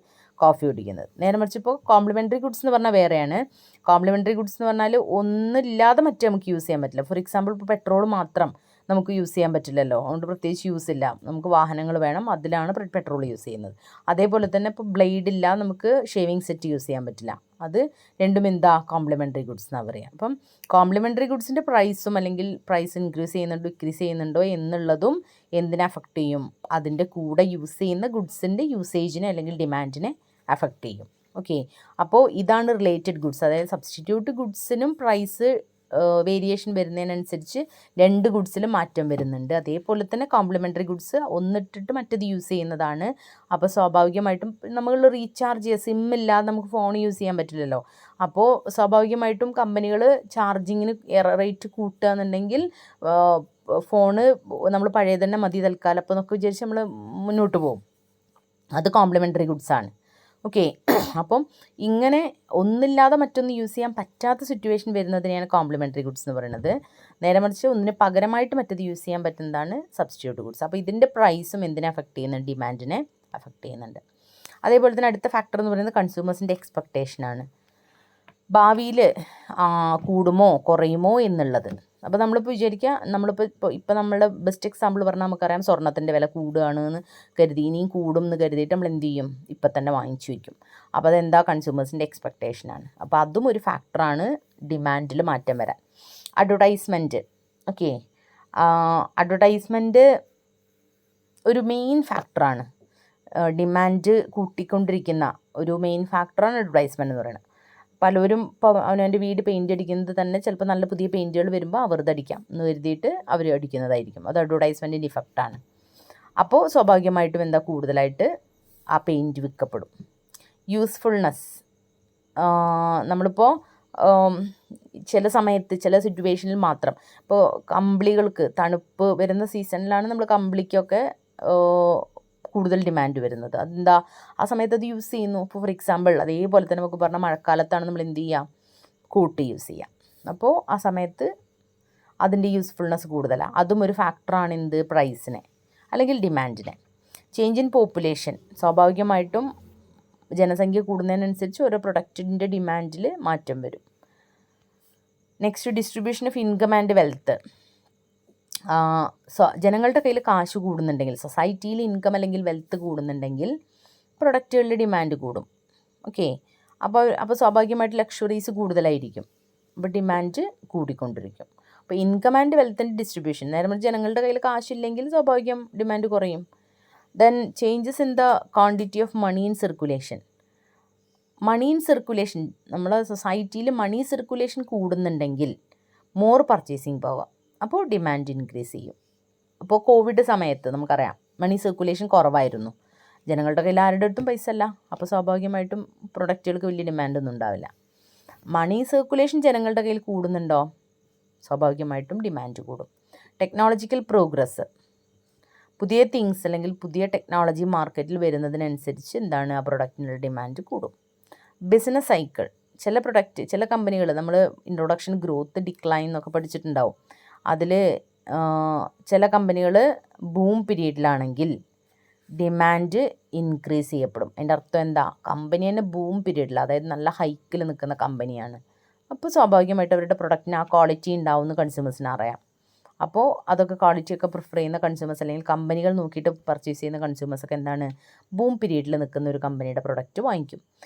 കോഫി കുടിക്കുന്നത്. നേരെ മറിച്ച് ഇപ്പോൾ കോംപ്ലിമെൻ്ററി ഗുഡ്സ് എന്ന് പറഞ്ഞാൽ വേറെയാണ്. കോംപ്ലിമെൻ്ററി ഗുഡ്സ് എന്ന് പറഞ്ഞാൽ ഒന്നില്ലാതെ മറ്റേ നമുക്ക് യൂസ് ചെയ്യാൻ പറ്റില്ല. ഫോർ എക്സാമ്പിൾ ഇപ്പോൾ പെട്രോൾ മാത്രം നമുക്ക് യൂസ് ചെയ്യാൻ പറ്റില്ലല്ലോ, അതുകൊണ്ട് പ്രത്യേകിച്ച് യൂസ് ഇല്ല, നമുക്ക് വാഹനങ്ങൾ വേണം, അതിലാണ് പെട്രോൾ യൂസ് ചെയ്യുന്നത്. അതേപോലെ തന്നെ ഇപ്പോൾ ബ്ലേഡ് ഇല്ല, നമുക്ക് ഷേവിങ് സെറ്റ് യൂസ് ചെയ്യാൻ പറ്റില്ല. അത് രണ്ടും എന്താ, കോംപ്ലിമെൻ്ററി ഗുഡ്സ് എന്നാണ് പറയുക. അപ്പം കോംപ്ലിമെൻ്ററി ഗുഡ്സിൻ്റെ പ്രൈസും അല്ലെങ്കിൽ പ്രൈസ് ഇൻക്രീസ് ചെയ്യുന്നുണ്ടോ ഡിക്രീസ് ചെയ്യുന്നുണ്ടോ എന്നുള്ളതും എന്തിനെ അഫക്റ്റ് ചെയ്യും, അതിൻ്റെ കൂടെ യൂസ് ചെയ്യുന്ന ഗുഡ്സിൻ്റെ യൂസേജിനെ അല്ലെങ്കിൽ ഡിമാൻഡിനെ അഫക്റ്റ് ചെയ്യും. ഓക്കെ, അപ്പോൾ ഇതാണ് റിലേറ്റഡ് ഗുഡ്സ്. അതായത് സബ്സ്റ്റിറ്റ്യൂട്ട് ഗുഡ്സിനും പ്രൈസ് വേരിയേഷൻ വരുന്നതിനനുസരിച്ച് രണ്ട് ഗുഡ്സിലും മാറ്റം വരുന്നുണ്ട്. അതേപോലെ തന്നെ കോംപ്ലിമെൻ്ററി ഗുഡ്സ് ഒന്നിട്ടിട്ട് മറ്റത് യൂസ് ചെയ്യുന്നതാണ്. അപ്പോൾ സ്വാഭാവികമായിട്ടും നമ്മൾ റീചാർജ് ചെയ്യുക, സിം ഇല്ലാതെ നമുക്ക് ഫോൺ യൂസ് ചെയ്യാൻ പറ്റില്ലല്ലോ. അപ്പോൾ സ്വാഭാവികമായിട്ടും കമ്പനികൾ ചാർജിങ്ങിന് റേറ്റ് കൂട്ടുക എന്നുണ്ടെങ്കിൽ ഫോണ് നമ്മൾ പഴയ തന്നെ മതി തൽക്കാലം അപ്പോൾ എന്നൊക്കെ വിചാരിച്ച് നമ്മൾ മുന്നോട്ട് പോകും. അത് കോംപ്ലിമെൻ്ററി ഗുഡ്സാണ്. ഓക്കെ, അപ്പം ഇങ്ങനെ ഒന്നില്ലാതെ മറ്റൊന്ന് യൂസ് ചെയ്യാൻ പറ്റാത്ത സിറ്റുവേഷൻ വരുന്നതിനെയാണ് കോംപ്ലിമെൻ്ററി ഗുഡ്സ് എന്ന് പറയുന്നത്. നേരെ മറിച്ച് ഒന്നിന് പകരമായിട്ട് മറ്റത് യൂസ് ചെയ്യാൻ പറ്റുന്നതാണ് സബ്സ്റ്റിറ്റ്യൂട്ട് ഗുഡ്സ്. അപ്പോൾ ഇതിൻ്റെ പ്രൈസും എന്തിനെ അഫക്റ്റ് ചെയ്യുന്നുണ്ട്, ഡിമാൻഡിനെ അഫക്റ്റ് ചെയ്യുന്നുണ്ട്. അതേപോലെ തന്നെ അടുത്ത ഫാക്ടർ എന്ന് പറയുന്നത് കൺസ്യൂമേഴ്സിൻ്റെ എക്സ്പെക്റ്റേഷനാണ്. ഭാവിയിൽ കൂടുമോ കുറയുമോ എന്നുള്ളത്. അപ്പോൾ നമ്മളിപ്പോൾ വിചാരിക്കുക, ഇപ്പോൾ നമ്മളുടെ ബെസ്റ്റ് എക്സാമ്പിൾ പറഞ്ഞാൽ നമുക്കറിയാം സ്വർണ്ണത്തിൻ്റെ വില കൂടുകയാണ് എന്ന് കരുതി, ഇനിയും കൂടും എന്ന് കരുതിയിട്ട് നമ്മൾ എന്ത് ചെയ്യും, ഇപ്പം തന്നെ വാങ്ങിച്ചു വയ്ക്കും. അപ്പോൾ അതെന്താ, കൺസ്യൂമേഴ്സിൻ്റെ എക്സ്പെക്റ്റേഷനാണ്. അപ്പോൾ അതും ഒരു ഫാക്ടറാണ് ഡിമാൻഡിൽ മാറ്റം വരാൻ. അഡ്വർടൈസ്മെൻറ്റ്. ഓക്കെ, അഡ്വർടൈസ്മെൻറ്റ് ഒരു മെയിൻ ഫാക്ടറാണ്, ഡിമാൻഡ് കൂട്ടിക്കൊണ്ടിരിക്കുന്ന ഒരു മെയിൻ ഫാക്ടറാണ് അഡ്വർടൈസ്മെൻറ്റ് എന്ന് പറയുന്നത്. പലരും ഇപ്പോൾ അവനവൻ്റെ വീട് പെയിൻ്റ് അടിക്കുന്നത് തന്നെ ചിലപ്പോൾ നല്ല പുതിയ പെയിൻറ്റുകൾ വരുമ്പോൾ വെറുതെ അടിക്കാം എന്ന് കരുതിയിട്ട് അവർ അടിക്കുന്നതായിരിക്കും. അത് അഡ്വർടൈസ്മെൻറ്റിൻ്റെ ഇഫക്റ്റാണ്. അപ്പോൾ സ്വാഭാവികമായിട്ടും എന്താ, കൂടുതലായിട്ട് ആ പെയിൻറ്റ് വിൽക്കപ്പെടും. യൂസ്ഫുൾനെസ്. നമ്മളിപ്പോൾ ചില സമയത്ത് ചില സിറ്റുവേഷനിൽ മാത്രം, ഇപ്പോൾ കമ്പിളികൾക്ക് തണുപ്പ് വരുന്ന സീസണിലാണ് നമ്മൾ കമ്പിളിക്കൊക്കെ കൂടുതൽ ഡിമാൻഡ് വരുന്നത്. അതെന്താ, ആ സമയത്ത് അത് യൂസ് ചെയ്യുന്നു. ഇപ്പോൾ ഫോർ എക്സാമ്പിൾ അതേപോലെ തന്നെ നമുക്ക് പറഞ്ഞാൽ മഴക്കാലത്താണ് നമ്മൾ എന്ത് ചെയ്യുക, കോട്ട് യൂസ് ചെയ്യുക. അപ്പോൾ ആ സമയത്ത് അതിൻ്റെ യൂസ്ഫുൾനെസ് കൂടുതലാണ്. അതും ഒരു ഫാക്ടറാണ് എന്ത്, പ്രൈസിനെ അല്ലെങ്കിൽ ഡിമാൻഡിനെ. Change in population. സ്വാഭാവികമായിട്ടും ജനസംഖ്യ കൂടുന്നതിനനുസരിച്ച് ഓരോ പ്രൊഡക്റ്റിൻ്റെ ഡിമാൻഡിൽ മാറ്റം വരും. Next, distribution of income and wealth. ജനങ്ങളുടെ കയ്യിൽ കാശ് കൂടുന്നുണ്ടെങ്കിൽ, സൊസൈറ്റിയിൽ ഇൻകം അല്ലെങ്കിൽ വെൽത്ത് കൂടുന്നുണ്ടെങ്കിൽ പ്രൊഡക്റ്റുകളുടെ ഡിമാൻഡ് കൂടും. ഓക്കെ, അപ്പോൾ സ്വാഭാവികമായിട്ട് ലക്ഷറീസ് കൂടുതലായിരിക്കും, അപ്പോൾ ഡിമാൻഡ് കൂടിക്കൊണ്ടിരിക്കും. അപ്പോൾ ഇൻകം ആൻഡ് വെൽത്തിൻ്റെ ഡിസ്ട്രിബ്യൂഷൻ, നേരെ മറിച്ച് ജനങ്ങളുടെ കയ്യിൽ കാശില്ലെങ്കിൽ സ്വാഭാവികം ഡിമാൻഡ് കുറയും. Then changes in the quantity of money in circulation. Money in circulation, നമ്മളെ സൊസൈറ്റിയിൽ മണി സർക്കുലേഷൻ കൂടുന്നുണ്ടെങ്കിൽ മോർ പർച്ചേസിങ് പവർ, അപ്പോൾ ഡിമാൻഡ് ഇൻക്രീസ് ചെയ്യും. അപ്പോൾ കോവിഡ് സമയത്ത് നമുക്കറിയാം മണി സർക്കുലേഷൻ കുറവായിരുന്നു, ജനങ്ങളുടെ കയ്യിൽ ആരുടെ അടുത്തും പൈസ അല്ല, അപ്പോൾ സ്വാഭാവികമായിട്ടും പ്രൊഡക്റ്റുകൾക്ക് വലിയ ഡിമാൻഡൊന്നും ഉണ്ടാവില്ല. മണി സർക്കുലേഷൻ ജനങ്ങളുടെ കയ്യിൽ കൂടുന്നുണ്ടോ, സ്വാഭാവികമായിട്ടും ഡിമാൻഡ് കൂടും. ടെക്നോളജിക്കൽ പ്രോഗ്രസ്, പുതിയ തിങ്സ് അല്ലെങ്കിൽ പുതിയ ടെക്നോളജി മാർക്കറ്റിൽ വരുന്നതിനനുസരിച്ച് എന്താണ് ആ പ്രൊഡക്റ്റിനുള്ള ഡിമാൻഡ് കൂടും. ബിസിനസ് സൈക്കിൾ, ചില കമ്പനികൾ നമ്മൾ ഇൻട്രൊഡക്ഷൻ, ഗ്രോത്ത്, ഡിക്ലൈൻ എന്നൊക്കെ പഠിച്ചിട്ടുണ്ടാവും. അതിൽ ചില കമ്പനികൾ ബൂം പീരീഡിലാണെങ്കിൽ ഡിമാൻഡ് ഇൻക്രീസ് ചെയ്യപ്പെടും. അതിൻ്റെ അർത്ഥം എന്താ, കമ്പനി തന്നെ ബൂം പീരീഡിൽ, അതായത് നല്ല ഹൈക്കിൽ നിൽക്കുന്ന കമ്പനിയാണ്, അപ്പോൾ സ്വാഭാവികമായിട്ട് അവരുടെ പ്രൊഡക്റ്റിന് ആ ക്വാളിറ്റി ഉണ്ടാവുമെന്ന് കൺസ്യൂമേഴ്സിന് അറിയാം. അപ്പോൾ അതൊക്കെ ക്വാളിറ്റിയൊക്കെ പ്രിഫർ ചെയ്യുന്ന കൺസ്യൂമേഴ്സ് അല്ലെങ്കിൽ കമ്പനികൾ നോക്കിയിട്ട് പർച്ചേസ് ചെയ്യുന്ന കൺസ്യൂമേഴ്സൊക്കെ എന്താണ്, ബൂം പീരീഡിൽ നിൽക്കുന്ന ഒരു കമ്പനിയുടെ പ്രൊഡക്റ്റ് വാങ്ങിക്കും.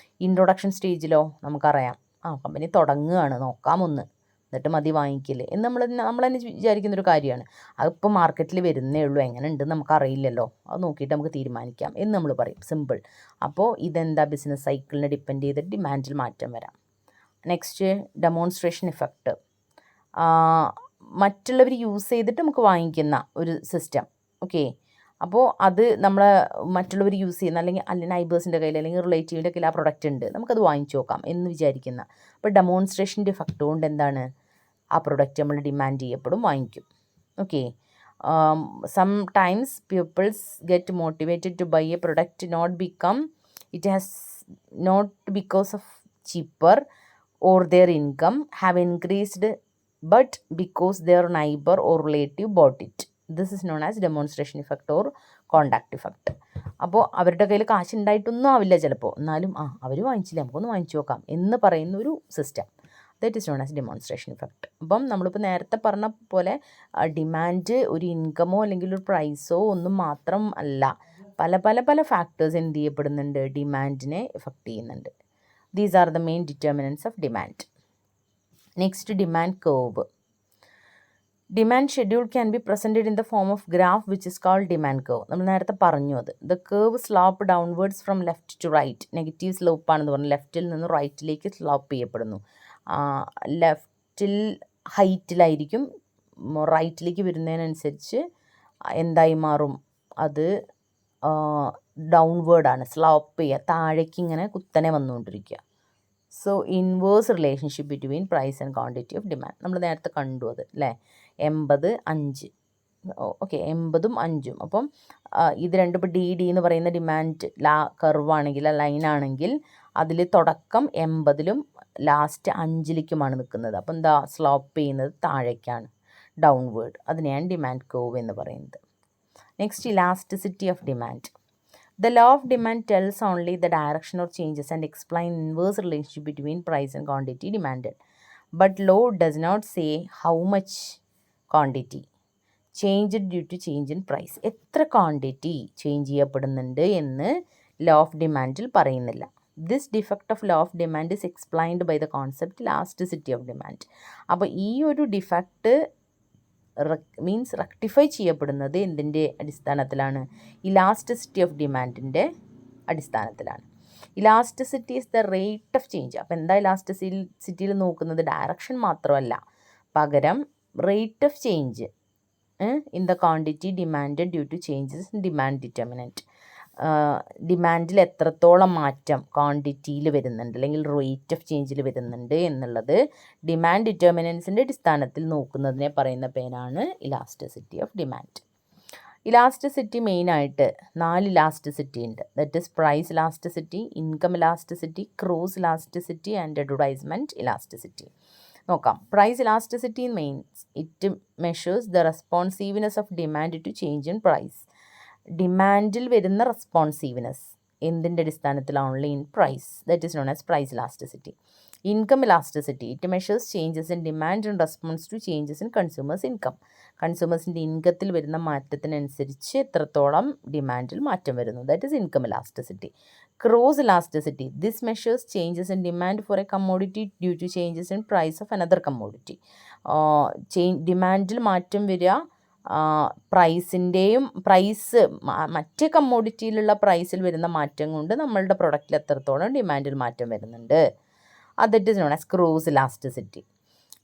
ഇൻട്രൊഡക്ഷൻ സ്റ്റേജിലോ നമുക്കറിയാം കമ്പനി തുടങ്ങുകയാണ്, നോക്കാമൊന്ന്, എന്നിട്ട് മതി വാങ്ങിക്കില്ലേ എന്ന് നമ്മൾ തന്നെ വിചാരിക്കുന്നൊരു കാര്യമാണ്. അതിപ്പോൾ മാർക്കറ്റിൽ വരുന്നേ ഉള്ളൂ, എങ്ങനെ ഉണ്ടെന്ന് നമുക്കറിയില്ലല്ലോ, അത് നോക്കിയിട്ട് നമുക്ക് തീരുമാനിക്കാം എന്ന് നമ്മൾ പറയും, സിമ്പിൾ. അപ്പോൾ ഇതെന്താ, ബിസിനസ് സൈക്കിളിനെ ഡിപ്പെൻഡ് ചെയ്ത് ഡിമാൻഡിൽ മാറ്റം വരാം. നെക്സ്റ്റ് ഡെമോൺസ്ട്രേഷൻ ഇഫക്റ്റ്, മറ്റുള്ളവർ യൂസ് ചെയ്തിട്ട് നമുക്ക് വാങ്ങിക്കുന്ന ഒരു സിസ്റ്റം. ഓക്കെ, അപ്പോൾ അത് നമ്മളെ മറ്റുള്ളവർ യൂസ് ചെയ്യുന്ന അല്ലെങ്കിൽ നൈബേഴ്സിൻ്റെ കയ്യിൽ അല്ലെങ്കിൽ റിലേറ്റീവിൻ്റെ കയ്യിൽ ആ പ്രൊഡക്റ്റ് ഉണ്ട്, നമുക്കത് വാങ്ങിച്ചു നോക്കാം എന്ന് വിചാരിക്കുന്ന. അപ്പോൾ ഡെമോൺസ്ട്രേഷൻ്റെ ഇഫക്റ്റ് കൊണ്ട് എന്താണ്, ആ പ്രൊഡക്റ്റ് നമ്മൾ ഡിമാൻഡ് ചെയ്യപ്പെടും, വാങ്ങിക്കും. Okay, sometimes peoples get motivated to buy a product not because of cheaper or their income have increased, but because their neighbor or relative bought it. This is known as demonstration effect or contact effect. അപ്പോൾ അവരുടെ കയ്യിൽ കാശ് ഉണ്ടായിട്ടൊന്നും ആവില്ല ചിലപ്പോൾ, എന്നാലും അവർ വാങ്ങിച്ചില്ല, നമുക്കൊന്ന് വാങ്ങിച്ചു നോക്കാം എന്ന് പറയുന്ന ഒരു system, that is known as demonstration effect. അപ്പം നമ്മളിപ്പോൾ നേരത്തെ പറഞ്ഞ പോലെ ഡിമാൻഡ് ഒരു ഇൻകമോ അല്ലെങ്കിൽ ഒരു പ്രൈസോ ഒന്നും മാത്രം അല്ല, പല പല പല ഫാക്ടേഴ്സ് എന്ത് ചെയ്യപ്പെടുന്നുണ്ട്, ഡിമാൻഡിനെ എഫക്റ്റ് ചെയ്യുന്നുണ്ട്. These are the main determinants of demand. Next, demand curve. Demand schedule can be presented in the form of graph which is called demand curve. നമ്മൾ നേരത്തെ പറഞ്ഞു അത്. The curve slope downwards from left to right. Negative slope ആണെന്ന് പറഞ്ഞു, ലെഫ്റ്റിൽ നിന്ന് റൈറ്റിലേക്ക് slope ചെയ്യപ്പെടുന്നു. ലെഫ്റ്റിൽ ഹൈറ്റിലായിരിക്കും, റൈറ്റിലേക്ക് വരുന്നതിനനുസരിച്ച് എന്തായി മാറും, അത് ഡൗൺവേർഡാണ്, സ്ലോപ്പ് ചെയ്യുക, താഴേക്ക് ഇങ്ങനെ കുത്തനെ വന്നുകൊണ്ടിരിക്കുക. So inverse relationship between price and quantity of demand, നമ്മൾ നേരത്തെ കണ്ടു അത് അല്ലേ, 80-5. ഓക്കെ, 80-5. അപ്പം ഇത് രണ്ടും ഇപ്പോൾ ഡി എന്ന് പറയുന്ന ഡിമാൻഡ് കർവാണെങ്കിൽ, ലൈനാണെങ്കിൽ അതിൽ തുടക്കം 80-ലും ലാസ്റ്റ് 5-ലേക്കുമാണ് നിൽക്കുന്നത്. അപ്പം എന്താ, സ്ലോപ്പ് ചെയ്യുന്നത് താഴേക്കാണ്, ഡൗൺവേർഡ്. അതിനെയാണ് ഡിമാൻഡ് കർവ് എന്ന് പറയുന്നത്. Next, elasticity of demand. The law of demand tells only the direction of changes and explain inverse relationship between price and quantity demanded. But law does not say how much quantity changed due to change in price. എത്ര quantity change ചെയ്യപ്പെടുന്നുണ്ട് എന്ന് law of ഡിമാൻഡിൽ പറയുന്നില്ല. This defect of law of demand is explained by the concept elasticity of demand. അപ്പോൾ ഈ ഒരു defect means rectify ചെയ്യപ്പെടുന്നത് എന്തിൻ്റെ അടിസ്ഥാനത്തിലാണ്, ഇലാസ്റ്റിസിറ്റി ഓഫ് ഡിമാൻഡിൻ്റെ അടിസ്ഥാനത്തിലാണ്. Elasticity is the rate of change. അപ്പോൾ എന്താ ഇലാസ്റ്റിസിറ്റിയിൽ നോക്കുന്നത്, ഡയറക്ഷൻ മാത്രമല്ല, പകരം rate of change in the quantity demand due to changes in demand determinant. ഡിമാൻഡിൽ എത്രത്തോളം മാറ്റം ക്വാണ്ടിറ്റിയിൽ വരുന്നുണ്ട് അല്ലെങ്കിൽ റേറ്റ് ഓഫ് ചേഞ്ചിൽ വരുന്നുണ്ട് എന്നുള്ളത് ഡിമാൻഡ് ഡിറ്റർമിനൻസിൻ്റെ അടിസ്ഥാനത്തിൽ നോക്കുന്നതിനെ പറയുന്ന പേരാണ് ഇലാസ്റ്റിസിറ്റി ഓഫ് ഡിമാൻഡ്. ഇലാസ്റ്റിസിറ്റി മെയിനായിട്ട് 4 ഇലാസ്റ്റിസിറ്റി ഉണ്ട്. That is price elasticity, income elasticity, cross elasticity and advertisement elasticity. നോക്കാം. Price elasticity means it measures the responsiveness of demand to change in price. ഡിമാൻഡിൽ വരുന്ന റെസ്പോൺസീവ്നെസ് എന്തിൻ്റെ അടിസ്ഥാനത്തിൽ, only in price, that is known as price elasticity. Income elasticity, it measures changes in demand in response to changes in consumers' income. കൺസ്യൂമേഴ്സിൻ്റെ ഇൻകത്തിൽ വരുന്ന മാറ്റത്തിനനുസരിച്ച് എത്രത്തോളം ഡിമാൻഡിൽ മാറ്റം വരുന്നു, that is income elasticity. Cross elasticity, this measures changes in demand for a commodity due to changes in price of another commodity. ഡിമാൻഡിൽ മാറ്റം വരിക പ്രൈസ് മറ്റേ കമ്മോഡിറ്റിയിലുള്ള പ്രൈസിൽ വരുന്ന മാറ്റം കൊണ്ട് നമ്മളുടെ പ്രൊഡക്റ്റിൽ എത്രത്തോളം ഡിമാൻഡിൽ മാറ്റം വരുന്നുണ്ട്, that is known as cross elasticity.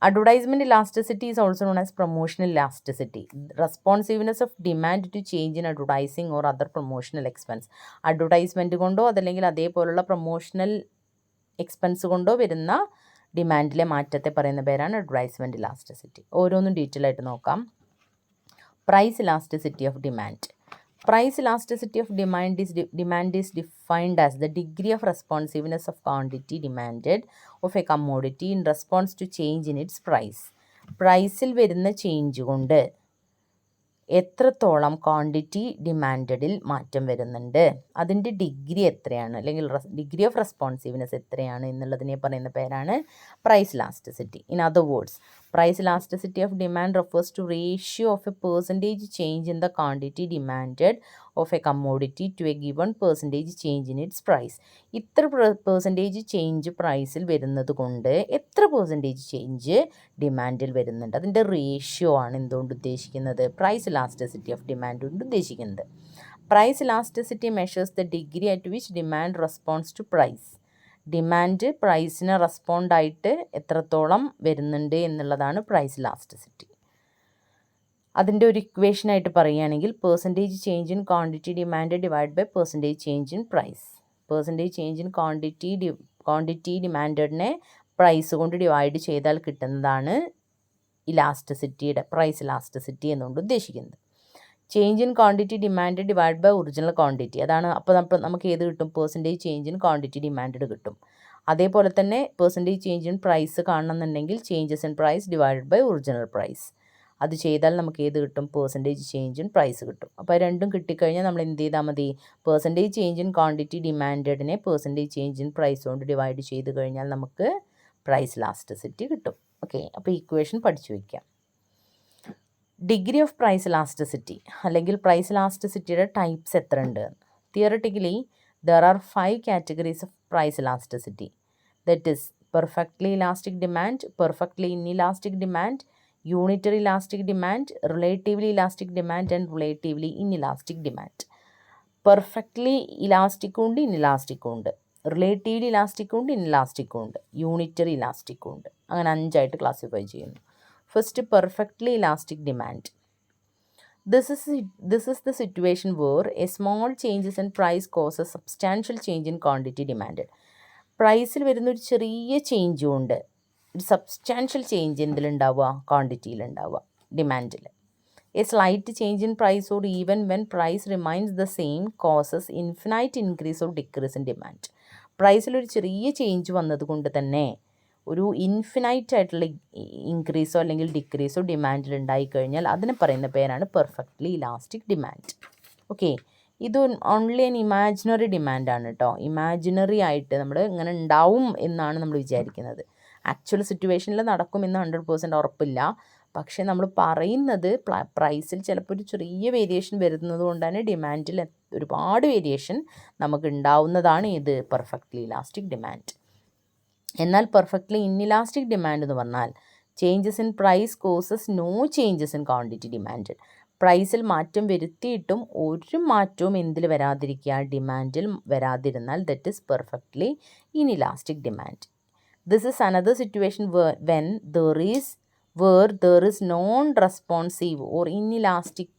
Advertisement elasticity is also known as promotional elasticity. Responsiveness of demand to change in advertising or other promotional expense. Advertisement കൊണ്ടോ അതല്ലെങ്കിൽ അതേപോലുള്ള പ്രൊമോഷണൽ എക്സ്പെൻസ് കൊണ്ടോ വരുന്ന ഡിമാൻഡിലെ മാറ്റത്തെ പറയുന്ന പേരാണ് അഡ്വർടൈസ്മെൻറ്റ് ഇലാസ്റ്റിസിറ്റി. ഓരോന്നും ഡീറ്റെയിൽ ആയിട്ട് നോക്കാം. Price elasticity of demand. Price elasticity of demand is defined as the degree of responsiveness of quantity demanded of a commodity in response to change in its price. പ്രൈസിൽ വരുന്ന change കൊണ്ട് എത്രത്തോളം quantity ഡിമാൻഡിൽ മാറ്റം വരുന്നുണ്ട്, അതിൻ്റെ degree എത്രയാണ് അല്ലെങ്കിൽ degree of responsiveness എത്രയാണ് എന്നുള്ളതിനെ പറയുന്ന പേരാണ് price elasticity. In other words, price elasticity of demand refers to ratio of a percentage change in the quantity demanded of a commodity to a given percentage change in its price. ഇത്ര percentage change പ്രൈസിൽ വരുന്നത് കൊണ്ട് എത്ര percentage change ഡിമാൻഡിൽ വരുന്നുണ്ട്, അതിൻ്റെ ratio ആണ് എന്തുകൊണ്ട് ഉദ്ദേശിക്കുന്നത്, പ്രൈസ് ഇലാസ്റ്റിസിറ്റി ഓഫ് ഡിമാൻഡ് കൊണ്ട് ഉദ്ദേശിക്കുന്നത്. Price elasticity measures the degree at which demand response to price. Demand പ്രൈസിന് റെസ്പോണ്ടായിട്ട് എത്രത്തോളം വരുന്നുണ്ട് എന്നുള്ളതാണ് പ്രൈസ് ഇലാസ്റ്റിസിറ്റി. അതിൻ്റെ ഒരു ഇക്വേഷനായിട്ട് പറയുകയാണെങ്കിൽ percentage change in quantity demand divide by percentage change in price. Percentage change in quantity ഡിമാൻഡിനെ പ്രൈസ് കൊണ്ട് ഡിവൈഡ് ചെയ്താൽ കിട്ടുന്നതാണ് ഇലാസ്റ്റിസിറ്റിയുടെ പ്രൈസ് ഇലാസ്റ്റിസിറ്റി എന്നുകൊണ്ട് ഉദ്ദേശിക്കുന്നത്. Change in quantity demand divide by original quantity, അതാണ് അപ്പോൾ നമുക്ക് ഏത് കിട്ടും, percentage change in quantity demand കിട്ടും. അതേപോലെ തന്നെ പെർസെൻറ്റേജ് ചേഞ്ച് ഇൻ പ്രൈസ് കാണണമെന്നുണ്ടെങ്കിൽ changes in price divided by original price, അത് ചെയ്താൽ നമുക്ക് ഏത് കിട്ടും, പെർസെൻറ്റേജ് ചേഞ്ച് ഇൻ പ്രൈസ് കിട്ടും. അപ്പോൾ രണ്ടും കിട്ടിക്കഴിഞ്ഞാൽ നമ്മൾ എന്ത് ചെയ്താൽ മതി, പെർസെൻറ്റേജ് ചേഞ്ച് ഇൻ ക്വാണ്ടിറ്റി ഡിമാൻഡിനെ പെർസെൻറ്റേജ് ചേഞ്ച് ഇൻ പ്രൈസ് കൊണ്ട് ഡിവൈഡ് ചെയ്ത് കഴിഞ്ഞാൽ നമുക്ക് പ്രൈസ് ഇലാസ്റ്റിസിറ്റി കിട്ടും. ഓക്കെ, അപ്പോൾ ഇക്വേഷൻ പഠിച്ചു വയ്ക്കാം. ഡിഗ്രി ഓഫ് പ്രൈസ് ഇലാസ്റ്റിസിറ്റി അല്ലെങ്കിൽ പ്രൈസ് ഇലാസ്റ്റിസിറ്റിയുടെ ടൈപ്സ് എത്ര ഉണ്ട്. Theoretically there are 5 categories of price elasticity. That is perfectly elastic demand, perfectly inelastic demand, unitary elastic demand, relatively elastic demand and relatively inelastic demand. Perfectly ഇലാസ്റ്റിക്കും ഉണ്ട് ഇൻഇലാസ്റ്റിക്കും ഉണ്ട്, relatively ഇലാസ്റ്റിക്കും ഉണ്ട് ഇൻഇലാസ്റ്റിക്കും ഉണ്ട്, യൂണിറ്ററി ഇലാസ്റ്റിക്കും ഉണ്ട്. അങ്ങനെ 5 ക്ലാസിഫൈ ചെയ്യുന്നു. First, perfectly elastic demand. This is the situation where a small changes in price causes substantial change in quantity demanded. പ്രൈസിൽ വരുന്നൊരു ചെറിയ ചേഞ്ചും ഉണ്ട്, ഒരു സബ്സ്റ്റാൻഷ്യൽ ചേഞ്ച് എന്തിലുണ്ടാവുക, ക്വാണ്ടിറ്റിയിലുണ്ടാവുക, ഡിമാൻഡിൽ. A slight change in price or even when price remains the same causes infinite increase or decrease in demand. പ്രൈസിലൊരു ചെറിയ ചേഞ്ച് വന്നതുകൊണ്ട് തന്നെ ഒരു ഇൻഫിനൈറ്റ് ആയിട്ടുള്ള ഇൻക്രീസോ അല്ലെങ്കിൽ ഡിക്രീസോ ഡിമാൻഡിൽ ഉണ്ടായിക്കഴിഞ്ഞാൽ അതിനെ പറയുന്ന പേരാണ് പെർഫെക്റ്റ്ലി ഇലാസ്റ്റിക് ഡിമാൻഡ്. ഓക്കെ, ഇത് ഓൺലി ആൻ ഇമാജിനറി ഡിമാൻഡാണ് കേട്ടോ. ഇമാജിനറി ആയിട്ട് നമ്മൾ ഇങ്ങനെ ഉണ്ടാവും എന്നാണ് നമ്മൾ വിചാരിക്കുന്നത്. ആക്ച്വൽ സിറ്റുവേഷനിൽ നടക്കുമെന്ന് 100% ഉറപ്പില്ല. പക്ഷേ നമ്മൾ പറയുന്നത് പ്രൈസിൽ ചിലപ്പോൾ ഒരു ചെറിയ വേരിയേഷൻ വരുന്നത് കൊണ്ടാണ് ഡിമാൻഡിൽ ഒരുപാട് വേരിയേഷൻ നമുക്ക് ഉണ്ടാവുന്നതാണ് ഇത് പെർഫെക്റ്റ്ലി ഇലാസ്റ്റിക് ഡിമാൻഡ്. എന്നാൽ പെർഫെക്റ്റ്ലി ഇൻഇലാസ്റ്റിക് ഡിമാൻഡ് എന്ന് പറഞ്ഞാൽ changes in price causes no changes in quantity demand. പ്രൈസിൽ മാറ്റം വരുത്തിയിട്ടും ഒരു മാറ്റവും എന്തിൽ വരാതിരിക്കുക, ഡിമാൻഡിൽ വരാതിരുന്നാൽ that is perfectly inelastic demand. This is another situation when there is non-responsive or inelastic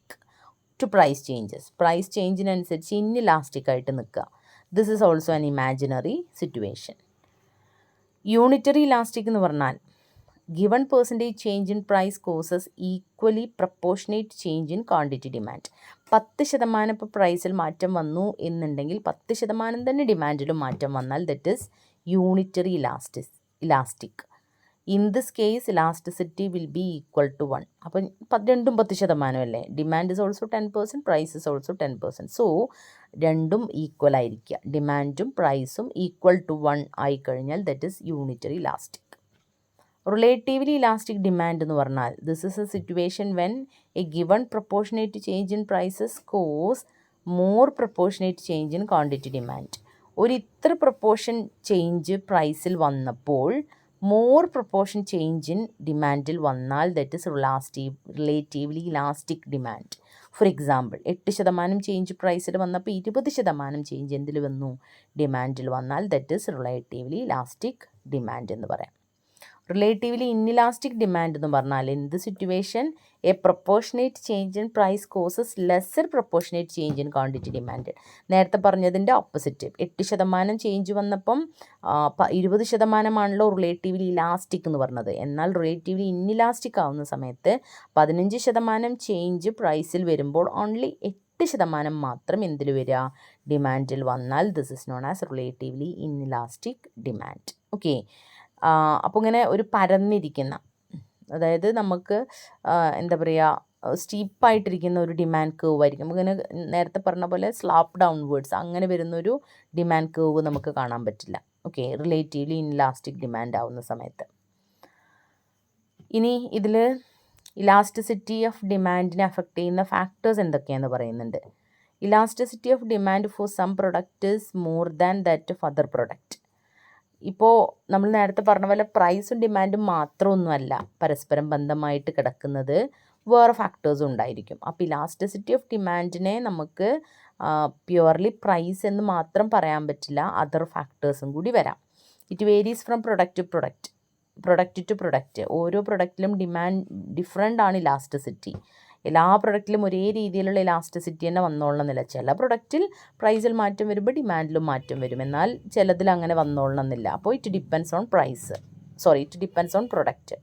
to price changes. Price ചേഞ്ചിനനുസരിച്ച് ഇൻഇലാസ്റ്റിക് ആയിട്ട് നിൽക്കുക. This is also an imaginary situation. Unitary elastic എന്ന് പറഞ്ഞാൽ given percentage change in price causes equally proportionate change in quantity demand. 10% ഇപ്പോൾ പ്രൈസിൽ മാറ്റം വന്നു എന്നുണ്ടെങ്കിൽ 10% തന്നെ ഡിമാൻഡിലും മാറ്റം വന്നാൽ that is unitary elastic. In this case elasticity will be equal to 1. അപ്പം രണ്ടും 10% അല്ലേ. Demand is also 10%, price is also 10%. So രണ്ടും ഈക്വൽ ആയിരിക്കുക, ഡിമാൻഡും പ്രൈസും ഈക്വൽ ടു 1 ആയിക്കഴിഞ്ഞാൽ that is unitary elastic. Relatively elastic demand എന്ന് പറഞ്ഞാൽ this is a situation when a given proportionate change in prices cause more proportionate change in quantity demand. ഒരു ഇത്ര proportion change പ്രൈസിൽ വന്നപ്പോൾ മോർ പ്രൊപ്പോർഷൻ ചേഞ്ച് ഇൻ ഡിമാൻഡിൽ വന്നാൽ that is relatively elastic demand. For example 8% change പ്രൈസിൽ വന്നപ്പോൾ 20% change എന്തിൽ വന്നു, ഡിമാൻഡിൽ വന്നാൽ that is relatively elastic demand എന്ന് പറയാം. റിലേറ്റീവ്ലി ഇൻഇലാസ്റ്റിക് ഡിമാൻഡ് എന്ന് പറഞ്ഞാൽ in the situation a proportionate change in price causes lesser proportionate change in quantity demand. നേരത്തെ പറഞ്ഞതിൻ്റെ ഓപ്പോസിറ്റ്, 8% ചേഞ്ച് വന്നപ്പം 20% റിലേറ്റീവ്ലി ഇലാസ്റ്റിക് എന്ന് പറഞ്ഞത്. എന്നാൽ റിലേറ്റീവ്ലി ഇൻഇലാസ്റ്റിക് ആവുന്ന സമയത്ത് 15% ചേഞ്ച് പ്രൈസിൽ വരുമ്പോൾ ഓൺലി 8% മാത്രം എന്തിൽ വരിക, ഡിമാൻഡിൽ വന്നാൽ this is known as relatively inelastic demand. Okay, അപ്പോൾ ഇങ്ങനെ ഒരു പരന്നിരിക്കുന്ന, അതായത് നമുക്ക് എന്താ പറയുക, സ്റ്റീപ്പായിട്ടിരിക്കുന്ന ഒരു ഡിമാൻഡ് കേവ് ആയിരിക്കും. നമുക്കിങ്ങനെ നേരത്തെ പറഞ്ഞ പോലെ സ്ലാപ്പ് ഡൗൺവേർഡ്സ് അങ്ങനെ വരുന്നൊരു ഡിമാൻഡ് കേവ് നമുക്ക് കാണാൻ പറ്റില്ല. ഓക്കെ, റിലേറ്റീവ്ലി ഇൻഇലാസ്റ്റിക് ഡിമാൻഡ് ആവുന്ന സമയത്ത്. ഇനി ഇതിൽ ഇലാസ്റ്റിസിറ്റി ഓഫ് ഡിമാൻഡിനെ അഫക്റ്റ് ചെയ്യുന്ന ഫാക്ടേഴ്സ് എന്തൊക്കെയാണെന്ന് പറയുന്നുണ്ട്. Elasticity of demand for some product is more than that of other product. ഇപ്പോൾ നമ്മൾ നേരത്തെ പറഞ്ഞ പോലെ പ്രൈസും ഡിമാൻഡും മാത്രമൊന്നുമല്ല പരസ്പരം ബന്ധമായിട്ട് കിടക്കുന്നത്, വേറെ ഫാക്ടേഴ്സും ഉണ്ടായിരിക്കും. അപ്പോൾ ഇലാസ്റ്റിസിറ്റി ഓഫ് ഡിമാൻഡിനെ നമുക്ക് പ്യുവർലി പ്രൈസ് എന്ന് മാത്രം പറയാൻ പറ്റില്ല, അതർ ഫാക്ടേഴ്സും കൂടി വരാം. It varies from product to product. ഓരോ പ്രൊഡക്റ്റിലും ഡിമാൻഡ് ഡിഫറെൻ്റ് ആണ് ഇലാസ്റ്റിസിറ്റി. എല്ലാ പ്രൊഡക്റ്റിലും ഒരേ രീതിയിലുള്ള ഇലാസ്റ്റിസിറ്റി തന്നെ വന്നോളണമെന്നില്ല. ചില പ്രൊഡക്റ്റിൽ പ്രൈസിൽ മാറ്റം വരുമ്പോൾ ഡിമാൻഡിലും മാറ്റം വരും, എന്നാൽ ചിലതിൽ അങ്ങനെ വന്നോളണമെന്നില്ല. അപ്പോൾ it depends on product.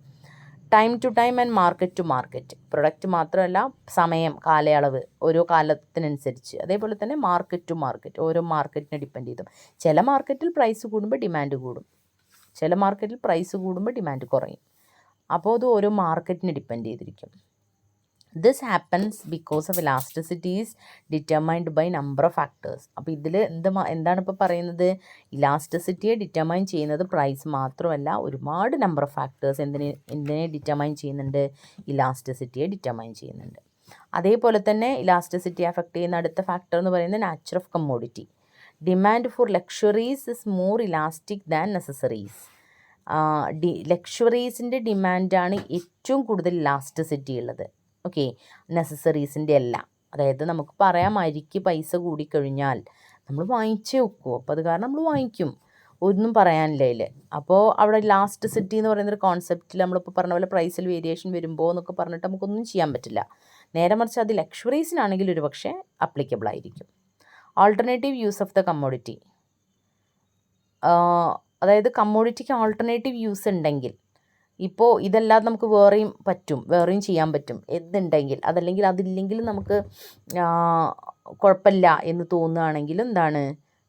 Time to time and market to market. Product മാത്രമല്ല, സമയം, കാലയളവ് ഓരോ കാലത്തിനനുസരിച്ച്. അതേപോലെ തന്നെ മാർക്കറ്റ് ടു മാർക്കറ്റ്, ഓരോ മാർക്കറ്റിനെ ഡിപ്പെൻഡ് ചെയ്തും. ചില മാർക്കറ്റിൽ പ്രൈസ് കൂടുമ്പോൾ ഡിമാൻഡ് കൂടും, ചില മാർക്കറ്റിൽ പ്രൈസ് കൂടുമ്പോൾ ഡിമാൻഡ് കുറയും. അപ്പോൾ അത് ഓരോ മാർക്കറ്റിനെ ഡിപ്പെൻഡ് ചെയ്തിരിക്കും. This happens because of elasticity is determined by number of factors. അപ്പോൾ ഇതിൽ എന്താണ് ഇപ്പോൾ പറയുന്നത്, ഇലാസ്റ്റിസിറ്റിയെ ഡിറ്റർമൈൻ ചെയ്യുന്നത് പ്രൈസ് മാത്രമല്ല, ഒരുപാട് നമ്പർ ഓഫ് ഫാക്ടേഴ്സ് എന്തിനെ ഡിറ്റർമൈൻ ചെയ്യുന്നുണ്ട്, ഇലാസ്റ്റിസിറ്റിയെ ഡിറ്റർമൈൻ ചെയ്യുന്നുണ്ട്. അതേപോലെ തന്നെ ഇലാസ്റ്റിസിറ്റി അഫക്റ്റ് ചെയ്യുന്ന അടുത്ത ഫാക്ടർ എന്ന് പറയുന്നത് nature of commodity. Demand for luxuries is more elastic than necessities. ലക്ഷറീസിൻ്റെ ഡിമാൻഡാണ് ഏറ്റവും കൂടുതൽ ഇലാസ്റ്റിസിറ്റി ഉള്ളത്. ഓക്കെ, നെസസറീസിൻ്റെ അല്ല. അതായത് നമുക്ക് പറയാം അരിക്ക് പൈസ കൂടിക്കഴിഞ്ഞാൽ നമ്മൾ വാങ്ങിച്ചേ വെക്കുമോ, അപ്പോൾ അത് കാരണം നമ്മൾ വാങ്ങിക്കും, ഒന്നും പറയാനില്ല അതിൽ. അപ്പോൾ അവിടെ ഇലാസ്റ്റിസിറ്റി എന്ന് പറയുന്നൊരു കോൺസെപ്റ്റിൽ നമ്മളിപ്പോൾ പറഞ്ഞ പോലെ പ്രൈസിൽ വേരിയേഷൻ വരുമ്പോൾ എന്നൊക്കെ പറഞ്ഞിട്ട് നമുക്കൊന്നും ചെയ്യാൻ പറ്റില്ല. നേരെ മറിച്ച് അത് ലക്ഷറീസിനാണെങ്കിൽ ഒരു പക്ഷേ അപ്ലിക്കബിൾ ആയിരിക്കും. Alternative use of the commodity. അതായത് കമ്മോഡിറ്റിക്ക് ആൾട്ടർനേറ്റീവ് യൂസ് ഉണ്ടെങ്കിൽ, ഇപ്പോൾ ഇതല്ലാതെ നമുക്ക് വേറെയും ചെയ്യാൻ പറ്റും എന്തുണ്ടെങ്കിൽ, അതല്ലെങ്കിൽ അതില്ലെങ്കിൽ നമുക്ക് കുഴപ്പമില്ല എന്ന് തോന്നുകയാണെങ്കിൽ എന്താണ്,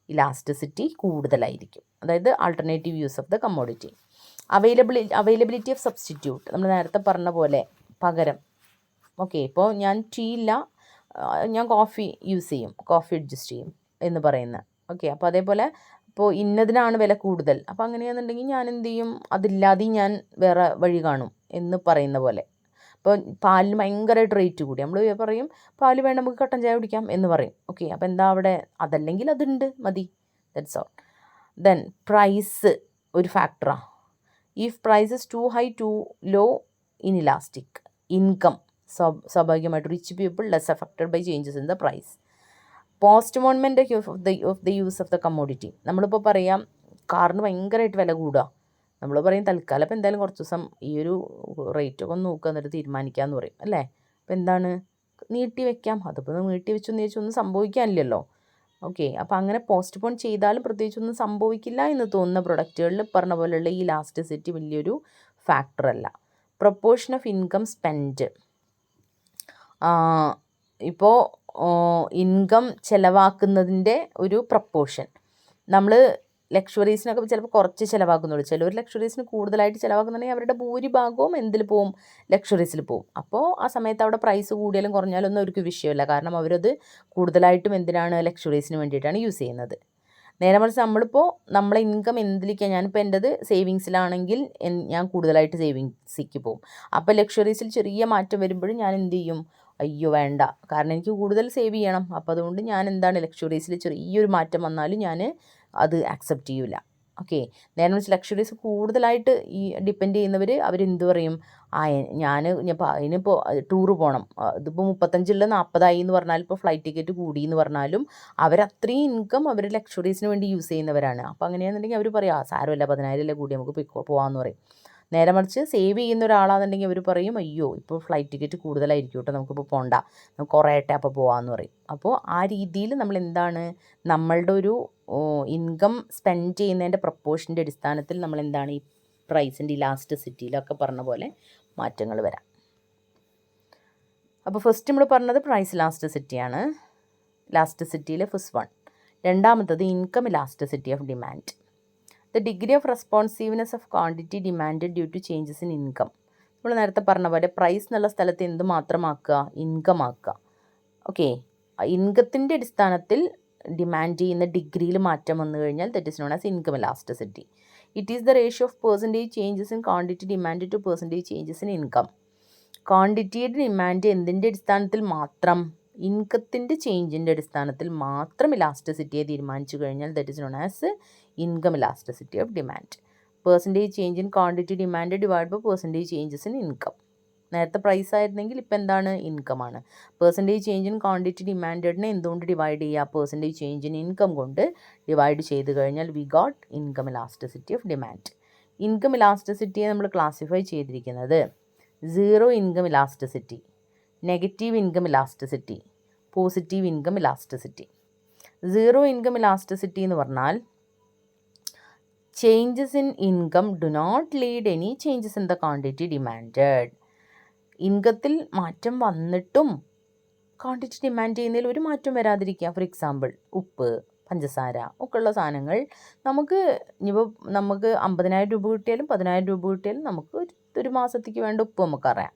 ഇലാസ്റ്റിസിറ്റി കൂടുതലായിരിക്കും. അതായത് alternative use of the commodity. Availability of substitute, നമ്മൾ നേരത്തെ പറഞ്ഞ പോലെ പകരം. ഓക്കെ, ഇപ്പോൾ ഞാൻ ടീ ഇല്ല, ഞാൻ കോഫി യൂസ് ചെയ്യും, കോഫി അഡ്ജസ്റ്റ് ചെയ്യും എന്ന് പറയുന്ന. ഓക്കെ, അപ്പോൾ അതേപോലെ ഇപ്പോൾ ഇന്നതിനാണ് വില കൂടുതൽ, അപ്പോൾ അങ്ങനെയാണെന്നുണ്ടെങ്കിൽ ഞാൻ എന്ത് ചെയ്യും, അതില്ലാതെയും ഞാൻ വേറെ വഴി കാണും എന്ന് പറയുന്ന പോലെ. ഇപ്പോൾ പാലിന് ഭയങ്കരമായിട്ട് റേറ്റ് കൂടി, നമ്മൾ പറയും പാല് വേണ്ട നമുക്ക് കട്ടൻ ചായ കുടിക്കാം എന്ന് പറയും. ഓക്കെ, അപ്പോൾ എന്താ അവിടെ, അതല്ലെങ്കിൽ അതുണ്ട് മതി, ദാറ്റ്സ് ഓൾ. ദെൻ പ്രൈസ് ഒരു ഫാക്ടറാണ്. If price is too high too low inelastic. Income സ്വാഭാവികമായിട്ട് rich people less affected by changes in the price. Postponement of the use of the commodity. നമ്മളിപ്പോൾ പറയാം കാറിന് ഭയങ്കരമായിട്ട് വില കൂടുക, നമ്മൾ പറയും തൽക്കാലം അപ്പോൾ എന്തായാലും കുറച്ച് ദിവസം ഈ ഒരു റേറ്റൊക്കെ ഒന്ന് നോക്കുക എന്നിട്ട് തീരുമാനിക്കാമെന്ന് പറയും, അല്ലേ. അപ്പോൾ എന്താണ്, നീട്ടി വെക്കാം. അതിപ്പോൾ നീട്ടി വെച്ചൊന്നും ചോദിച്ചൊന്നും സംഭവിക്കാനില്ലല്ലോ. ഓക്കെ, അപ്പോൾ അങ്ങനെ പോസ്റ്റ്പോൺ ചെയ്താലും പ്രത്യേകിച്ചൊന്നും സംഭവിക്കില്ല എന്ന് തോന്നുന്ന പ്രൊഡക്റ്റുകളിൽ പറഞ്ഞ പോലെയുള്ള ഈ ഇലാസ്റ്റിസിറ്റി വലിയൊരു ഫാക്ടറല്ല. Proportion of income spend. ഇപ്പോൾ ഇൻകം ചിലവാക്കുന്നതിൻ്റെ ഒരു പ്രപ്പോർഷൻ. നമ്മൾ ലക്ഷറീസിനൊക്കെ ചിലപ്പോൾ കുറച്ച് ചിലവാക്കുന്നുള്ളൂ. ചിലർ ലക്ഷറീസിന് കൂടുതലായിട്ട് ചിലവാക്കുന്നുണ്ടെങ്കിൽ അവരുടെ ഭൂരിഭാഗവും എന്തിൽ പോവും? ലക്ഷറീസിൽ പോവും. അപ്പോൾ ആ സമയത്ത് അവിടെ പ്രൈസ് കൂടിയാലും കുറഞ്ഞാലും ഒന്നും അവർക്ക് വിഷയമില്ല. കാരണം അവരത് കൂടുതലായിട്ടും എന്തിനാണ്? ലക്ഷറീസിന് വേണ്ടിയിട്ടാണ് യൂസ് ചെയ്യുന്നത്. നേരെ മറിച്ച് നമ്മളിപ്പോൾ നമ്മളെ ഇൻകം എന്തിലേക്കാണ്? ഞാനിപ്പോൾ എൻ്റെത് സേവിങ്സിലാണെങ്കിൽ ഞാൻ കൂടുതലായിട്ട് സേവിങ്സിലേക്ക് പോകും. അപ്പോൾ ലക്ഷറീസിൽ ചെറിയ മാറ്റം വരുമ്പോഴും ഞാൻ എന്ത് ചെയ്യും? അയ്യോ വേണ്ട, കാരണം എനിക്ക് കൂടുതൽ സേവ് ചെയ്യണം. അപ്പോൾ അതുകൊണ്ട് ഞാൻ എന്താണ്, ലക്ഷറീസിൽ ചെറിയൊരു മാറ്റം വന്നാലും ഞാൻ അത് ആക്സെപ്റ്റ് ചെയ്യില്ല. ഓക്കെ. നേരെ മറിച്ച് ലക്ഷറീസ് കൂടുതലായിട്ട് ഈ ഡിപ്പെൻഡ് ചെയ്യുന്നവർ അവരെന്ത് പറയും? ഇപ്പോൾ അതിനിപ്പോൾ ടൂറ് പോകണം, ഇതിപ്പോൾ 35 40 എന്ന് പറഞ്ഞാൽ ഇപ്പോൾ ഫ്ലൈറ്റ് ടിക്കറ്റ് കൂടി എന്ന് പറഞ്ഞാലും അവരത്രയും ഇൻകം അവർ ലക്ഷറീസിന് വേണ്ടി യൂസ് ചെയ്യുന്നവരാണ്. അപ്പോൾ അങ്ങനെയാണെന്നുണ്ടെങ്കിൽ അവർ പറയാം സാരമില്ല 10,000 കൂടി നമുക്ക് പോകാമെന്ന് പറയും. നേരെ മറിച്ച് സേവ് ചെയ്യുന്ന ഒരാളാണെന്നുണ്ടെങ്കിൽ അവർ പറയും അയ്യോ ഇപ്പോൾ ഫ്ലൈറ്റ് ടിക്കറ്റ് കൂടുതലായിരിക്കും കേട്ടോ, നമുക്കിപ്പോൾ പോകണ്ട, നമുക്ക് കുറയട്ടെ അപ്പോൾ പോകാമെന്ന് പറയും. അപ്പോൾ ആ രീതിയിൽ നമ്മൾ എന്താണ്, നമ്മളുടെ ഒരു ഇൻകം സ്പെൻഡ് ചെയ്യുന്നതിൻ്റെ പ്രപ്പോർഷൻ്റെ അടിസ്ഥാനത്തിൽ നമ്മൾ എന്താണ് ഈ പ്രൈസിൻ്റെ ഇലാസ്റ്റിസിറ്റിയിലൊക്കെ പറഞ്ഞ പോലെ മാറ്റങ്ങൾ വരാം. അപ്പോൾ ഫസ്റ്റ് നമ്മൾ പറഞ്ഞത് പ്രൈസ് ഇലാസ്റ്റിസിറ്റിയാണ്. ഇലാസ്റ്റിസിറ്റിയിൽ ഫസ്റ്റ് വൺ. രണ്ടാമത്തത് income elasticity of demand. The degree of responsiveness of quantity demand due to changes in income. നമ്മൾ നേരത്തെ പറഞ്ഞ പോലെ പ്രൈസ് എന്നുള്ള സ്ഥലത്ത് എന്ത് മാത്രമാക്കുക? ഇൻകം ആക്കുക. ഓക്കെ. ഇൻകത്തിൻ്റെ അടിസ്ഥാനത്തിൽ ഡിമാൻഡ് ചെയ്യുന്ന ഡിഗ്രിയിൽ മാറ്റം വന്നു കഴിഞ്ഞാൽ that is known as income elasticity. It is the ratio of percentage changes in quantity demand to percentage changes in income. ക്വാണ്ടിറ്റിയുടെ ഡിമാൻഡ് എന്തിൻ്റെ അടിസ്ഥാനത്തിൽ മാത്രം? ഇൻകത്തിൻ്റെ ചേഞ്ചിൻ്റെ അടിസ്ഥാനത്തിൽ മാത്രം ഇലാസ്റ്റിസിറ്റിയെ തീരുമാനിച്ചു കഴിഞ്ഞാൽ that is known as income elasticity of demand. Percentage change in quantity demand divide by percentage changes in income. നേരത്തെ പ്രൈസ് ആയിരുന്നെങ്കിൽ ഇപ്പോൾ എന്താണ്? ഇൻകമാണ്. പെർസെൻറ്റേജ് ചേഞ്ച് ഇൻ ക്വാണ്ടിറ്റി ഡിമാൻഡിനെ എന്തുകൊണ്ട് ഡിവൈഡ് ചെയ്യുക? പെർസെൻറ്റേജ് ചേഞ്ച് ഇൻ ഇൻകം കൊണ്ട് ഡിവൈഡ് ചെയ്ത് കഴിഞ്ഞാൽ we got income elasticity of demand. Income ഇലാസ്റ്റിസിറ്റിയെ നമ്മൾ ക്ലാസിഫൈ ചെയ്തിരിക്കുന്നത് zero income elasticity, negative income elasticity, positive income elasticity. Zero income elasticity എന്ന് പറഞ്ഞാൽ changes in income do not lead any changes in the quantity demanded. ഇൻകത്തിൽ മാറ്റം വന്നിട്ടും quantity demand ചെയ്യുന്നതിൽ ഒരു മാറ്റം വരാതിരിക്കുക. ഫോർ എക്സാമ്പിൾ ഉപ്പ്, പഞ്ചസാര ഒക്കെ ഉള്ള സാധനങ്ങൾ നമുക്ക് ഇനിയിപ്പോൾ നമുക്ക് 50,000 രൂപ കിട്ടിയാലും 10,000 രൂപ കിട്ടിയാലും നമുക്ക് ഒരു മാസത്തേക്ക് വേണ്ട ഉപ്പ് നമുക്കറിയാം,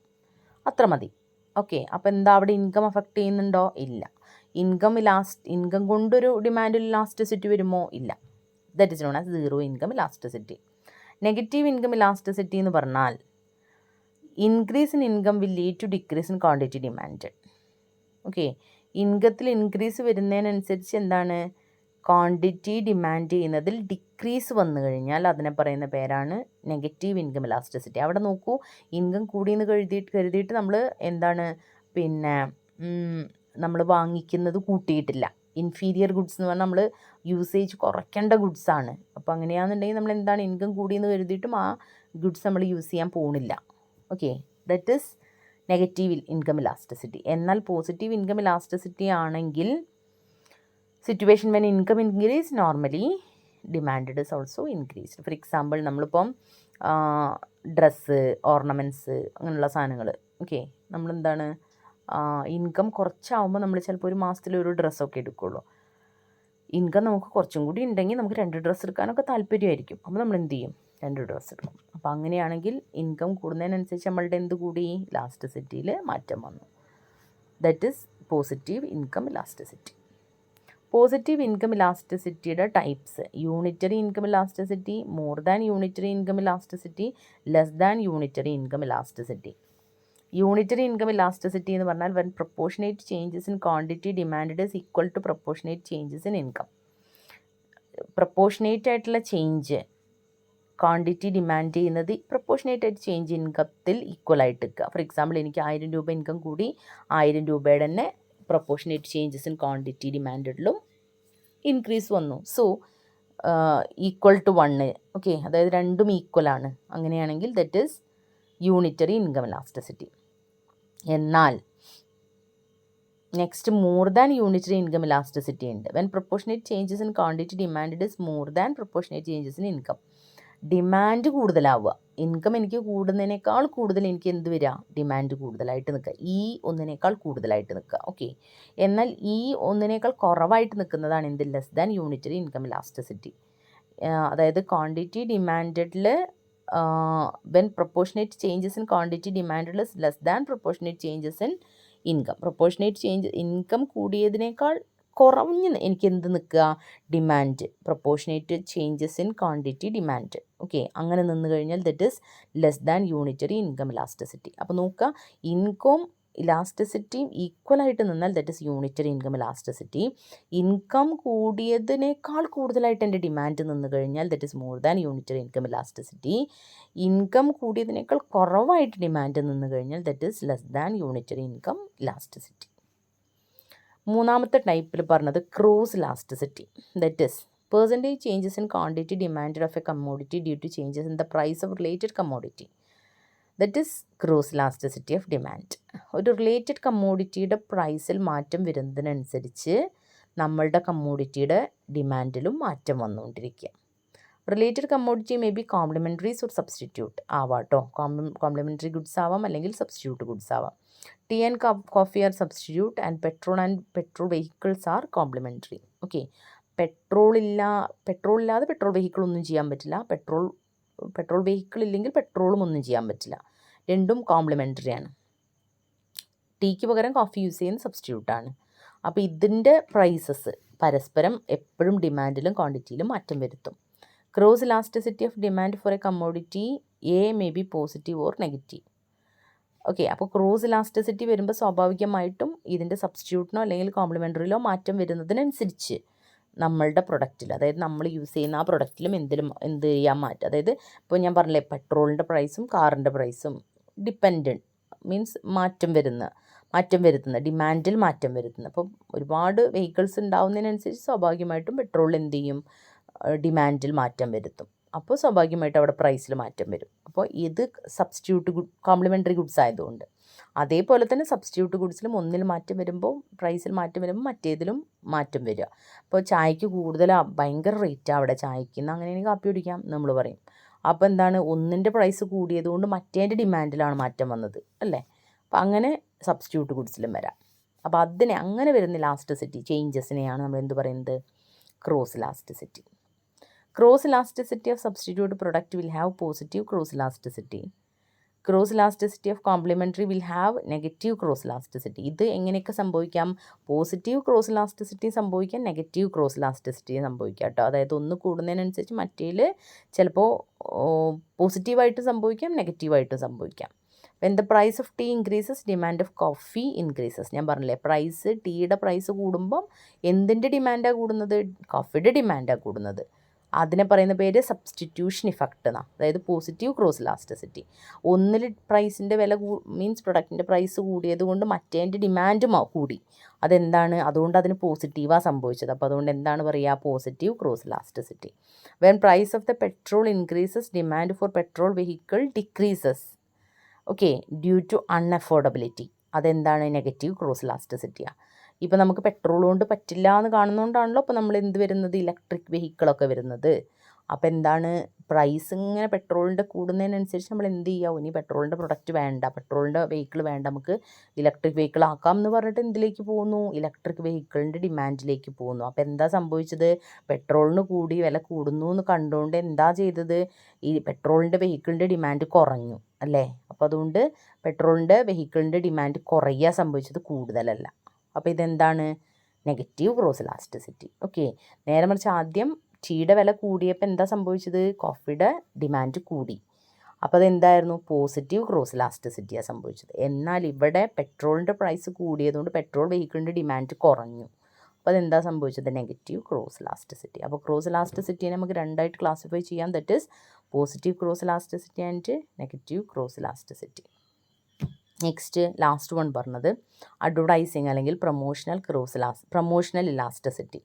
അത്ര മതി. ഓക്കെ. അപ്പോൾ എന്താ അവിടെ ഇൻകം അഫക്റ്റ് ചെയ്യുന്നുണ്ടോ? ഇല്ല. ഇൻകം കൊണ്ടൊരു ഡിമാൻഡിൽ ഇലാസ്റ്റിസിറ്റി വരുമോ? ഇല്ല. That is known as zero income elasticity. Negative income elasticity എന്ന് പറഞ്ഞാൽ increase in income will lead to decrease in quantity demand. Okay. ഇൻകത്തിൽ ഇൻക്രീസ് വരുന്നതിനനുസരിച്ച് എന്താണ്? ക്വാണ്ടിറ്റി ഡിമാൻഡ് ചെയ്യുന്നതിൽ ഡിക്രീസ് വന്നു കഴിഞ്ഞാൽ അതിനെ പറയുന്ന പേരാണ് നെഗറ്റീവ് ഇൻകം ഇലാസ്റ്റിസിറ്റി. അവിടെ നോക്കൂ, ഇൻകം കൂടിയെന്ന് കരുതിയിട്ട് നമ്മൾ എന്താണ് നമ്മൾ വാങ്ങിക്കുന്നത് കൂട്ടിയിട്ടില്ല. ഇൻഫീരിയർ ഗുഡ്സ് എന്ന് പറഞ്ഞാൽ നമ്മൾ യൂസേജ് കുറയ്ക്കേണ്ട ഗുഡ്സാണ്. അപ്പോൾ അങ്ങനെയാണെന്നുണ്ടെങ്കിൽ നമ്മൾ എന്താണ്, ഇൻകം കൂടിയെന്ന് കരുതിയിട്ടും ആ ഗുഡ്സ് നമ്മൾ യൂസ് ചെയ്യാൻ പോകുന്നില്ല. Okay. That is negative income elasticity. എന്നാൽ പോസിറ്റീവ് ഇൻകം ഇലാസ്റ്റിസിറ്റി ആണെങ്കിൽ situation when income increase normally demand is also increased. For example നമ്മളിപ്പം ഡ്രസ്സ്, ഓർണമെൻറ്റ്സ് അങ്ങനെയുള്ള സാധനങ്ങൾ. ഓക്കെ. നമ്മളെന്താണ് ഇൻകം കുറച്ചാവുമ്പോൾ നമ്മൾ ചിലപ്പോൾ ഒരു മാസത്തിൽ ഒരു ഡ്രസ്സൊക്കെ എടുക്കുകയുള്ളൂ. ഇൻകം നമുക്ക് കുറച്ചും കൂടി ഉണ്ടെങ്കിൽ നമുക്ക് 2 ഡ്രസ്സ് എടുക്കാനൊക്കെ താല്പര്യമായിരിക്കും. അപ്പോൾ നമ്മൾ എന്ത് ചെയ്യും? 2 ഡ്രസ്സ് എടുക്കും. അപ്പോൾ അങ്ങനെയാണെങ്കിൽ ഇൻകം കൂടുന്നതിനനുസരിച്ച് നമ്മളുടെ എന്ത് കൂടി? ഇലാസ്റ്റിസിറ്റിയിൽ മാറ്റം വന്നു. That is positive income elasticity. Positive income ഇലാസ്റ്റിസിറ്റിയുടെ types: unitary income elasticity, more than unitary income elasticity, less than unitary income elasticity. Unitary income elasticity എന്ന് പറഞ്ഞാൽ when proportionate changes in quantity demand is equal to proportionate changes in income. Proportionate ആയിട്ടുള്ള change quantity demand ചെയ്യുന്നത് proportionate ആയിട്ട് change ഇൻകത്തിൽ equal ആയിട്ട് നിൽക്കുക. For example എനിക്ക് 1000 രൂപ ഇൻകം കൂടി 1000 രൂപയുടെ തന്നെ പ്രൊപ്പോർഷനേറ്റ് ചേഞ്ചസ് ഇൻ ക്വാണ്ടിറ്റി ഡിമാൻഡിലും ഇൻക്രീസ് വന്നു. So equal to 1. ഓക്കെ. അതായത് രണ്ടും ഈക്വലാണ്. അങ്ങനെയാണെങ്കിൽ that is unitary income elasticity. എന്നാൽ next more than unitary income elasticity ഉണ്ട്. When proportionate changes in quantity demand is more than proportionate changes in income. Demand കൂടുതലാവുക, income എനിക്ക് കൂടുന്നതിനേക്കാൾ കൂടുതൽ എനിക്ക് എന്ത് വരിക? ഡിമാൻഡ് കൂടുതലായിട്ട് നിൽക്കുക, ഈ ഒന്നിനേക്കാൾ കൂടുതലായിട്ട് നിൽക്കുക. ഓക്കെ. എന്നാൽ ഈ ഒന്നിനേക്കാൾ കുറവായിട്ട് നിൽക്കുന്നതാണ് എന്ത്? Less than unitary income elasticity. അതായത് ക്വാണ്ടിറ്റി ഡിമാൻഡിൽ when proportionate changes in quantity ഡിമാൻഡിൽ less than proportionate changes in income. Proportionate change income കൂടിയതിനേക്കാൾ കുറഞ്ഞ് എനിക്ക് എന്ത് നിൽക്കുക, demand. Proportionate changes in quantity demand. Okay, അങ്ങനെ നിന്ന് കഴിഞ്ഞാൽ that is less than unitary income elasticity. അപ്പോൾ നോക്കുക, ഇൻകം ഇലാസ്റ്റിസിറ്റിയും ഈക്വലായിട്ട് നിന്നാൽ that is unitary income elasticity. Income കൂടിയതിനേക്കാൾ കൂടുതലായിട്ട് എൻ്റെ ഡിമാൻഡ് നിന്ന് കഴിഞ്ഞാൽ that is more than unitary income elasticity. Income കൂടിയതിനേക്കാൾ കുറവായിട്ട് ഡിമാൻഡ് നിന്ന് കഴിഞ്ഞാൽ that is less than unitary income elasticity. മൂന്നാമത്തെ ടൈപ്പിൽ പറഞ്ഞത് cross elasticity. That is percentage changes in quantity demand of a commodity due to changes in the price of related commodity. That is cross elasticity of demand. ഒരു related കമ്മോഡിറ്റിയുടെ പ്രൈസിൽ മാറ്റം വരുന്നതിനനുസരിച്ച് നമ്മളുടെ കമ്മോഡിറ്റിയുടെ ഡിമാൻഡിലും മാറ്റം വന്നുകൊണ്ടിരിക്കുക. Related commodity may be complementaries or substitute ആവാട്ടോ. കോംപ്ലിമെൻ്ററി ഗുഡ്സ് ആവാം, അല്ലെങ്കിൽ സബ്സ്റ്റിറ്റ്യൂട്ട് ഗുഡ്സ് ആവാം. Tea and coffee are substitute and petrol vehicles are complementary. Okay, പെട്രോളില്ലാതെ പെട്രോൾ വെഹിക്കിൾ ഒന്നും ചെയ്യാൻ പറ്റില്ല. പെട്രോൾ വെഹിക്കിൾ ഇല്ലെങ്കിൽ പെട്രോളും ഒന്നും ചെയ്യാൻ പറ്റില്ല. രണ്ടും കോംപ്ലിമെൻ്ററി ആണ്. ടീക്ക് പകരം കോഫി യൂസ് ചെയ്യുന്ന സബ്സ്റ്റിറ്റ്യൂട്ടാണ്. അപ്പോൾ ഇതിൻ്റെ പ്രൈസസ് പരസ്പരം എപ്പോഴും ഡിമാൻഡിലും ക്വാണ്ടിറ്റിയിലും മാറ്റം വരുത്തും. Cross elasticity of demand for a commodity A may be positive or negative. Okay, അപ്പോൾ ക്രോസ് ഇലാസ്റ്റിസിറ്റി വരുമ്പോൾ സ്വാഭാവികമായിട്ടും ഇതിൻ്റെ സബ്സ്റ്റിറ്റ്യൂട്ടിനോ അല്ലെങ്കിൽ കോംപ്ലിമെൻ്ററിയിലോ മാറ്റം വരുന്നതിനനുസരിച്ച് നമ്മളുടെ പ്രൊഡക്റ്റിൽ, അതായത് നമ്മൾ യൂസ് ചെയ്യുന്ന ആ പ്രൊഡക്റ്റിലും എന്ത് ചെയ്യാൻ മാറ്റും. അതായത് ഇപ്പോൾ ഞാൻ പറഞ്ഞില്ലേ, പെട്രോളിൻ്റെ പ്രൈസും കാറിൻ്റെ പ്രൈസും ഡിപ്പെൻഡൻറ്റ് മീൻസ് മാറ്റം വരുത്തുന്ന ഡിമാൻഡിൽ മാറ്റം വരുത്തുന്ന. അപ്പം ഒരുപാട് വെഹിക്കിൾസ് ഉണ്ടാവുന്നതിനനുസരിച്ച് സ്വാഭാവികമായിട്ടും പെട്രോളിൽ എന്ത് ചെയ്യും, ഡിമാൻഡിൽ മാറ്റം വരുത്തും. അപ്പോൾ സ്വാഭാവികമായിട്ടും അവിടെ പ്രൈസിൽ മാറ്റം വരും. അപ്പോൾ ഇത് സബ്സ്റ്റിറ്റ്യൂട്ട് കോംപ്ലിമെൻ്ററി ഗുഡ്സ് ആയതുകൊണ്ട്. അതേപോലെ തന്നെ സബ്സ്റ്റിറ്റ്യൂട്ട് ഗുഡ്സിലും ഒന്നിൽ മാറ്റം വരുമ്പോൾ, പ്രൈസിൽ മാറ്റം വരുമ്പോൾ മറ്റേതിലും മാറ്റം വരിക. അപ്പോൾ ചായക്ക് ഭയങ്കര റേറ്റാണ് അവിടെ ചായക്ക്, അങ്ങനെ കാപ്പി കുടിക്കാം നമ്മൾ പറയും. അപ്പോൾ എന്താണ്, ഒന്നിൻ്റെ പ്രൈസ് കൂടിയതുകൊണ്ട് മറ്റേൻ്റെ ഡിമാൻഡിലാണ് മാറ്റം വന്നത് അല്ലേ. അപ്പോൾ അങ്ങനെ സബ്സ്റ്റിറ്റ്യൂട്ട് ഗുഡ്സിലും വരാം. അപ്പോൾ അങ്ങനെ വരുന്ന ഇലാസ്റ്റിസിറ്റി ചേഞ്ചസിനെയാണ് നമ്മൾ എന്ത് പറയുന്നത്, cross elasticity. Cross elasticity of substitute product will have positive cross elasticity. Cross elasticity of complementary will have negative cross elasticity. ഇത് എങ്ങനെയൊക്കെ സംഭവിക്കാം, പോസിറ്റീവ് ക്രോസ് ഇലാസ്റ്റിസിറ്റി സംഭവിക്കാം, നെഗറ്റീവ് ക്രോസ് ഇലാസ്റ്റിസിറ്റി സംഭവിക്കാം കേട്ടോ. അതായത് ഒന്ന് കൂടുന്നതിനനുസരിച്ച് മറ്റേൽ ചിലപ്പോൾ പോസിറ്റീവായിട്ട് സംഭവിക്കാം, നെഗറ്റീവായിട്ടും സംഭവിക്കാം. When the price of tea increases, demand of coffee increases. ഞാൻ പറഞ്ഞില്ലേ, ടീയുടെ പ്രൈസ് കൂടുമ്പം എന്തിൻ്റെ ഡിമാൻഡാണ് കൂടുന്നത്, കോഫിയുടെ കൂടിയാണ് കൂടുന്നത്. അതിനെ പറയുന്ന പേര് സബ്സ്റ്റിറ്റ്യൂഷൻ ഇഫക്റ്റ് എന്നാണ്. അതായത് പോസിറ്റീവ് ക്രോസ് ഇലാസ്റ്റിസിറ്റി. ഒന്നിൽ പ്രൈസിൻ്റെ വില മീൻസ് പ്രൊഡക്റ്റിൻ്റെ പ്രൈസ് കൂടിയത് കൊണ്ട് മറ്റേൻ്റെ ഡിമാൻഡും കൂടി. അതെന്താണ്, അതുകൊണ്ട് അതിന് പോസിറ്റീവാണ് സംഭവിച്ചത്. അപ്പോൾ അതുകൊണ്ട് എന്താണ് പറയുക, positive cross elasticity. When price of the petrol increases, demand for petrol vehicle decreases. Okay, due to unaffordability. അതെന്താണ്, നെഗറ്റീവ് ക്രോസ് ഇലാസ്റ്റിസിറ്റിയാണ്. ഇപ്പോൾ നമുക്ക് പെട്രോൾ കൊണ്ട് പറ്റില്ല എന്ന് കാണുന്നതുകൊണ്ടാണല്ലോ അപ്പോൾ നമ്മൾ എന്ത് വരുന്നത്, ഇലക്ട്രിക് വെഹിക്കിളൊക്കെ വരുന്നത്. അപ്പോൾ എന്താണ്, പ്രൈസ് ഇങ്ങനെ പെട്രോളിൻ്റെ കൂടുന്നതിനനുസരിച്ച് നമ്മൾ എന്ത് ചെയ്യുക, ഇനി പെട്രോളിൻ്റെ പ്രൊഡക്റ്റ് വേണ്ട, പെട്രോളിൻ്റെ വെഹിക്കിൾ വേണ്ട, നമുക്ക് ഇലക്ട്രിക് വെഹിക്കിൾ ആക്കാം എന്ന് പറഞ്ഞിട്ട് എന്തിലേക്ക് പോകുന്നു, ഇലക്ട്രിക് വെഹിക്കിളിൻ്റെ ഡിമാൻഡിലേക്ക് പോകുന്നു. അപ്പോൾ എന്താ സംഭവിച്ചത്, പെട്രോളിന് വില കൂടുന്നു എന്ന് കണ്ടുകൊണ്ട് എന്താ ചെയ്തത്, ഈ പെട്രോളിൻ്റെ വെഹിക്കിളിൻ്റെ ഡിമാൻഡ് കുറഞ്ഞു അല്ലേ. അപ്പോൾ അതുകൊണ്ട് പെട്രോളിൻ്റെ വെഹിക്കിളിൻ്റെ ഡിമാൻഡ് കുറയുക സംഭവിച്ചത്, കൂടുതലല്ല. അപ്പോൾ ഇതെന്താണ്, നെഗറ്റീവ് ക്രോസ് ഇലാസ്റ്റിസിറ്റി. ഓക്കെ, നേരെ മറിച്ച് ആദ്യം ടീയുടെ വില കൂടിയപ്പോൾ എന്താ സംഭവിച്ചത്, കോഫിയുടെ ഡിമാൻഡ് കൂടി. അപ്പോൾ അതെന്തായിരുന്നു, പോസിറ്റീവ് ക്രോസ് ഇലാസ്റ്റിസിറ്റിയാണ് സംഭവിച്ചത്. എന്നാൽ ഇവിടെ പെട്രോളിൻ്റെ പ്രൈസ് കൂടിയതുകൊണ്ട് പെട്രോൾ വെഹിക്കിളിൻ്റെ ഡിമാൻഡ് കുറഞ്ഞു. അപ്പോൾ അതെന്താ സംഭവിച്ചത്, നെഗറ്റീവ് ക്രോസ് ഇലാസ്റ്റിസിറ്റി. അപ്പോൾ ക്രോസ് ഇലാസ്റ്റിസിറ്റിയെ നമുക്ക് രണ്ടായിട്ട് ക്ലാസിഫൈ ചെയ്യാം. That is positive cross elasticity and negative cross elasticity. Next last one പറഞ്ഞത് അഡ്വർടൈസിങ് അല്ലെങ്കിൽ പ്രൊമോഷണൽ ഇലാസ്റ്റിസിറ്റി.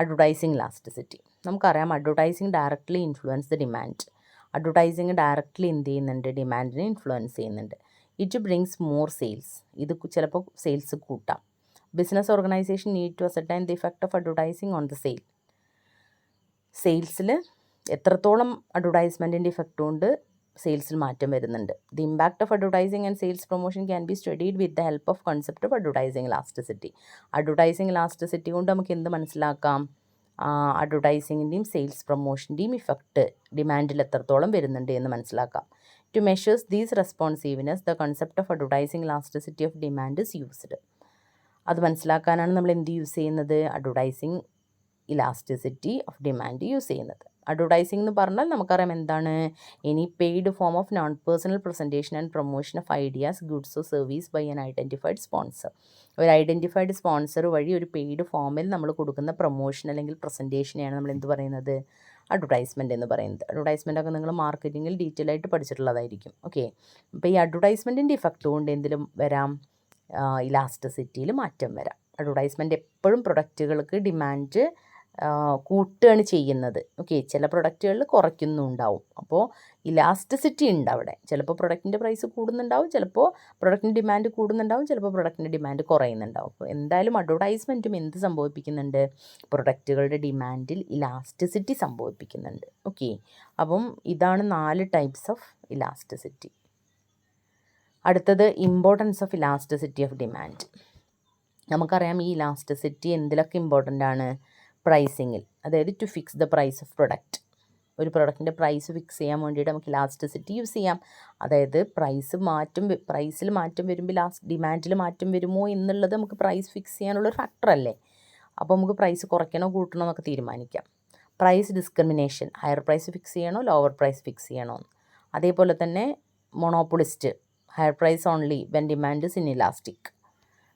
അഡ്വർടൈസിങ് ഇലാസ്റ്റിസിറ്റി നമുക്കറിയാം, advertising directly influence the demand. Advertising directly എന്ത് ചെയ്യുന്നുണ്ട്, ഡിമാൻഡിനെ ഇൻഫ്ലുവൻസ് ചെയ്യുന്നുണ്ട്. It brings more sales. ഇത് ചിലപ്പോൾ സെയിൽസ് കൂട്ടാം. Business organisation need to ascertain the effect of advertising on the സെയിൽസിൽ എത്രത്തോളം അഡ്വർടൈസ്മെൻറ്റിൻ്റെ ഇഫക്റ്റ് കൊണ്ട് സെയിൽസിൽ മാറ്റം വരുന്നുണ്ട്. The impact of advertising and sales promotion can be studied with the help of concept of advertising elasticity. Advertising elasticity കൊണ്ട് നമുക്ക് എന്ത് മനസ്സിലാക്കാം, അഡ്വർടൈസിങ്ങിൻ്റെയും sales പ്രൊമോഷൻ്റെയും effect ഡിമാൻഡിൽ എത്രത്തോളം വരുന്നുണ്ട് എന്ന് മനസ്സിലാക്കാം. To measures these responsiveness the concept of advertising elasticity of demand is used. അത് മനസ്സിലാക്കാനാണ് നമ്മൾ എന്ത് യൂസ് ചെയ്യുന്നത്? Advertising elasticity of demand use ചെയ്യുന്നത്. അഡ്വർടൈസിംഗ് എന്ന് പറഞ്ഞാൽ നമുക്കറിയാം എന്താണ്? Any paid form of non personal presentation and promotion of ideas goods or service by an identified sponsor. ഒരു ഐഡൻറ്റിഫൈഡ് സ്പോൺസർ വഴി ഒരു പെയ്ഡ് ഫോമിൽ നമ്മൾ കൊടുക്കുന്ന പ്രൊമോഷൻ അല്ലെങ്കിൽ പ്രസൻറ്റേഷനെയാണ് നമ്മൾ എന്ത് പറയുന്നത്? അഡ്വർടൈസ്മെൻറ്റ് എന്ന് പറയുന്നത്. അഡ്വർടൈസ്മെൻറ്റൊക്കെ നിങ്ങൾ മാർക്കറ്റിങ്ങിൽ ഡീറ്റെയിൽ ആയിട്ട് പഠിച്ചിട്ടുള്ളതായിരിക്കും. ഓക്കെ, അപ്പോൾ ഈ അഡ്വർടൈസ്മെൻറ്റിൻ്റെ ഇഫക്റ്റ് കൊണ്ട് എന്തിലും വരാം? ഇലാസ്റ്റിസിറ്റിയിൽ മാറ്റം വരാം. അഡ്വർടൈസ്മെൻറ്റ് എപ്പോഴും പ്രൊഡക്റ്റുകൾക്ക് ഡിമാൻഡ് കൂട്ടുകയാണ് ചെയ്യുന്നത്. ഓക്കെ, ചില പ്രൊഡക്റ്റുകളിൽ കുറയ്ക്കുന്നുണ്ടാവും. അപ്പോൾ ഇലാസ്റ്റിസിറ്റി ഉണ്ട് അവിടെ. ചിലപ്പോൾ പ്രൊഡക്റ്റിൻ്റെ പ്രൈസ് കൂടുന്നുണ്ടാവും, ചിലപ്പോൾ പ്രൊഡക്റ്റിന് ഡിമാൻഡ് കൂടുന്നുണ്ടാവും, ചിലപ്പോൾ പ്രൊഡക്റ്റിൻ്റെ ഡിമാൻഡ് കുറയുന്നുണ്ടാവും. അപ്പോൾ എന്തായാലും അഡ്വർടൈസ്മെൻറ്റും എന്ത് സംഭവിപ്പിക്കുന്നുണ്ട്? പ്രൊഡക്റ്റുകളുടെ ഡിമാൻഡിൽ ഇലാസ്റ്റിസിറ്റി സംഭവിപ്പിക്കുന്നുണ്ട്. ഓക്കെ, അപ്പം ഇതാണ് 4 ടൈപ്സ് ഓഫ് ഇലാസ്റ്റിസിറ്റി. അടുത്തത് importance of elasticity of demand. നമുക്കറിയാം ഈ ഇലാസ്റ്റിസിറ്റി എന്തിലൊക്കെ ഇമ്പോർട്ടൻ്റ് ആണ്? പ്രൈസിങ്ങിൽ, അതായത് to fix the price of product. ഒരു പ്രൊഡക്റ്റിൻ്റെ പ്രൈസ് ഫിക്സ് ചെയ്യാൻ വേണ്ടിയിട്ട് നമുക്ക് ഇലാസ്റ്റിസിറ്റി യൂസ് ചെയ്യാം. അതായത് പ്രൈസിൽ മാറ്റം വരുമ്പോൾ ഡിമാൻഡിൽ മാറ്റം വരുമോ എന്നുള്ളത് നമുക്ക് പ്രൈസ് ഫിക്സ് ചെയ്യാനുള്ളൊരു ഫാക്ടറല്ലേ. അപ്പോൾ നമുക്ക് പ്രൈസ് കുറയ്ക്കണോ കൂട്ടണോ എന്നൊക്കെ തീരുമാനിക്കാം. Price discrimination, higher price fix ചെയ്യണോ ലോവർ പ്രൈസ് ഫിക്സ് ചെയ്യണോ. അതേപോലെ തന്നെ monopolist, higher price only when demand is inelastic.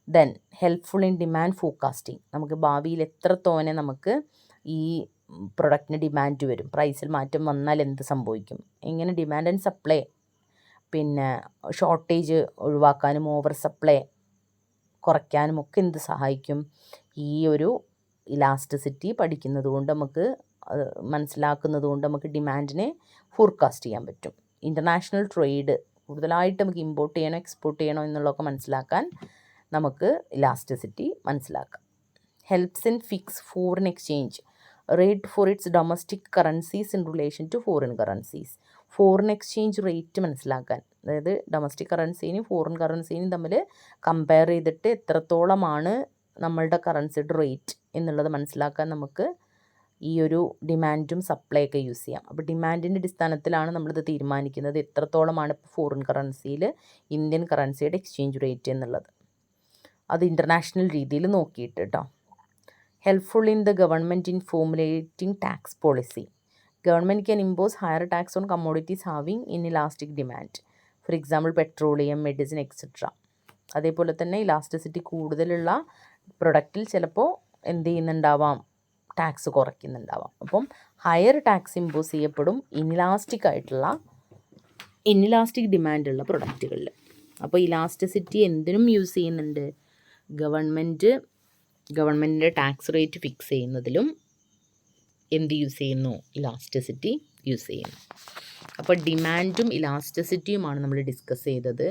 Then helpful in demand forecasting, നമുക്ക് ഭാവിയിൽ എത്രത്തോനെ നമുക്ക് ഈ പ്രൊഡക്റ്റിന് ഡിമാൻഡ് വരും, പ്രൈസിൽ മാറ്റം വന്നാൽ എന്ത് സംഭവിക്കും, എങ്ങനെ ഡിമാൻഡ് ആൻഡ് സപ്ലൈ, പിന്നെ ഷോർട്ടേജ് ഒഴിവാക്കാനും ഓവർ സപ്ലൈ കുറയ്ക്കാനും ഒക്കെ എന്ത് സഹായിക്കും? ഈ ഒരു ഇലാസ്റ്റിസിറ്റി പഠിക്കുന്നത് കൊണ്ട് നമുക്ക് മനസ്സിലാക്കുന്നത് കൊണ്ട് നമുക്ക് ഡിമാൻഡിനെ ഫോർകാസ്റ്റ് ചെയ്യാൻ പറ്റും. ഇൻ്റർനാഷണൽ ട്രേഡ് കൂടുതലായിട്ട് നമുക്ക് ഇമ്പോർട്ട് ചെയ്യണോ എക്സ്പോർട്ട് ചെയ്യണോ എന്നുള്ളതൊക്കെ മനസ്സിലാക്കാൻ നമുക്ക് ഇലാസ്റ്റിസിറ്റി മനസ്സിലാക്കാം. Helps in fix foreign exchange rate for its domestic currencies in relation to foreign currencies. Foreign exchange rate മനസ്സിലാക്കാൻ, അതായത് ഡൊമസ്റ്റിക് കറൻസീനും ഫോറിൻ കറൻസീനും തമ്മിൽ കമ്പയർ ചെയ്തിട്ട് എത്രത്തോളമാണ് നമ്മളുടെ കറൻസിയുടെ റേറ്റ് എന്നുള്ളത് മനസ്സിലാക്കാൻ നമുക്ക് ഈ ഒരു ഡിമാൻഡും സപ്ലൈ ഒക്കെ യൂസ് ചെയ്യാം. അപ്പോൾ ഡിമാൻഡിൻ്റെ അടിസ്ഥാനത്തിലാണ് നമ്മളിത് തീരുമാനിക്കുന്നത് എത്രത്തോളമാണ് ഇപ്പോൾ ഫോറിൻ കറൻസിയിൽ ഇന്ത്യൻ കറൻസിയുടെ എക്സ്ചേഞ്ച് റേറ്റ് എന്നുള്ളത്. അത് ഇൻ്റർനാഷണൽ രീതിയിൽ നോക്കിയിട്ട് കേട്ടോ. Helpful in the government in formulating tax policy. Government can impose higher tax on commodities having inelastic demand, for example petroleum, medicine etcetera. അതേപോലെ തന്നെ ഇലാസ്റ്റിസിറ്റി കൂടുതലുള്ള പ്രൊഡക്റ്റിൽ ചിലപ്പോൾ എന്ത് ചെയ്യുന്നുണ്ടാവാം? ടാക്സ് കുറയ്ക്കുന്നുണ്ടാവാം. അപ്പം ഹയർ ടാക്സ് ഇമ്പോസ് ചെയ്യപ്പെടും ഇൻഇലാസ്റ്റിക് ഡിമാൻഡുള്ള പ്രൊഡക്റ്റുകളിൽ. അപ്പോൾ ഇലാസ്റ്റിസിറ്റി എന്തിനും യൂസ് ചെയ്യുന്നുണ്ട്? ഗവൺമെൻറ്റിൻ്റെ ടാക്സ് റേറ്റ് ഫിക്സ് ചെയ്യുന്നതിലും എന്ത് യൂസ് ചെയ്യുന്നു? ഇലാസ്റ്റിസിറ്റി യൂസ് ചെയ്യുന്നു. അപ്പോൾ ഡിമാൻഡും ഇലാസ്റ്റിസിറ്റിയുമാണ് നമ്മൾ ഡിസ്കസ് ചെയ്തത്.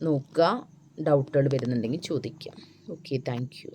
നോക്കുക, ഡൗട്ടുകൾ വരുന്നുണ്ടെങ്കിൽ ചോദിക്കാം. Okay, thank you.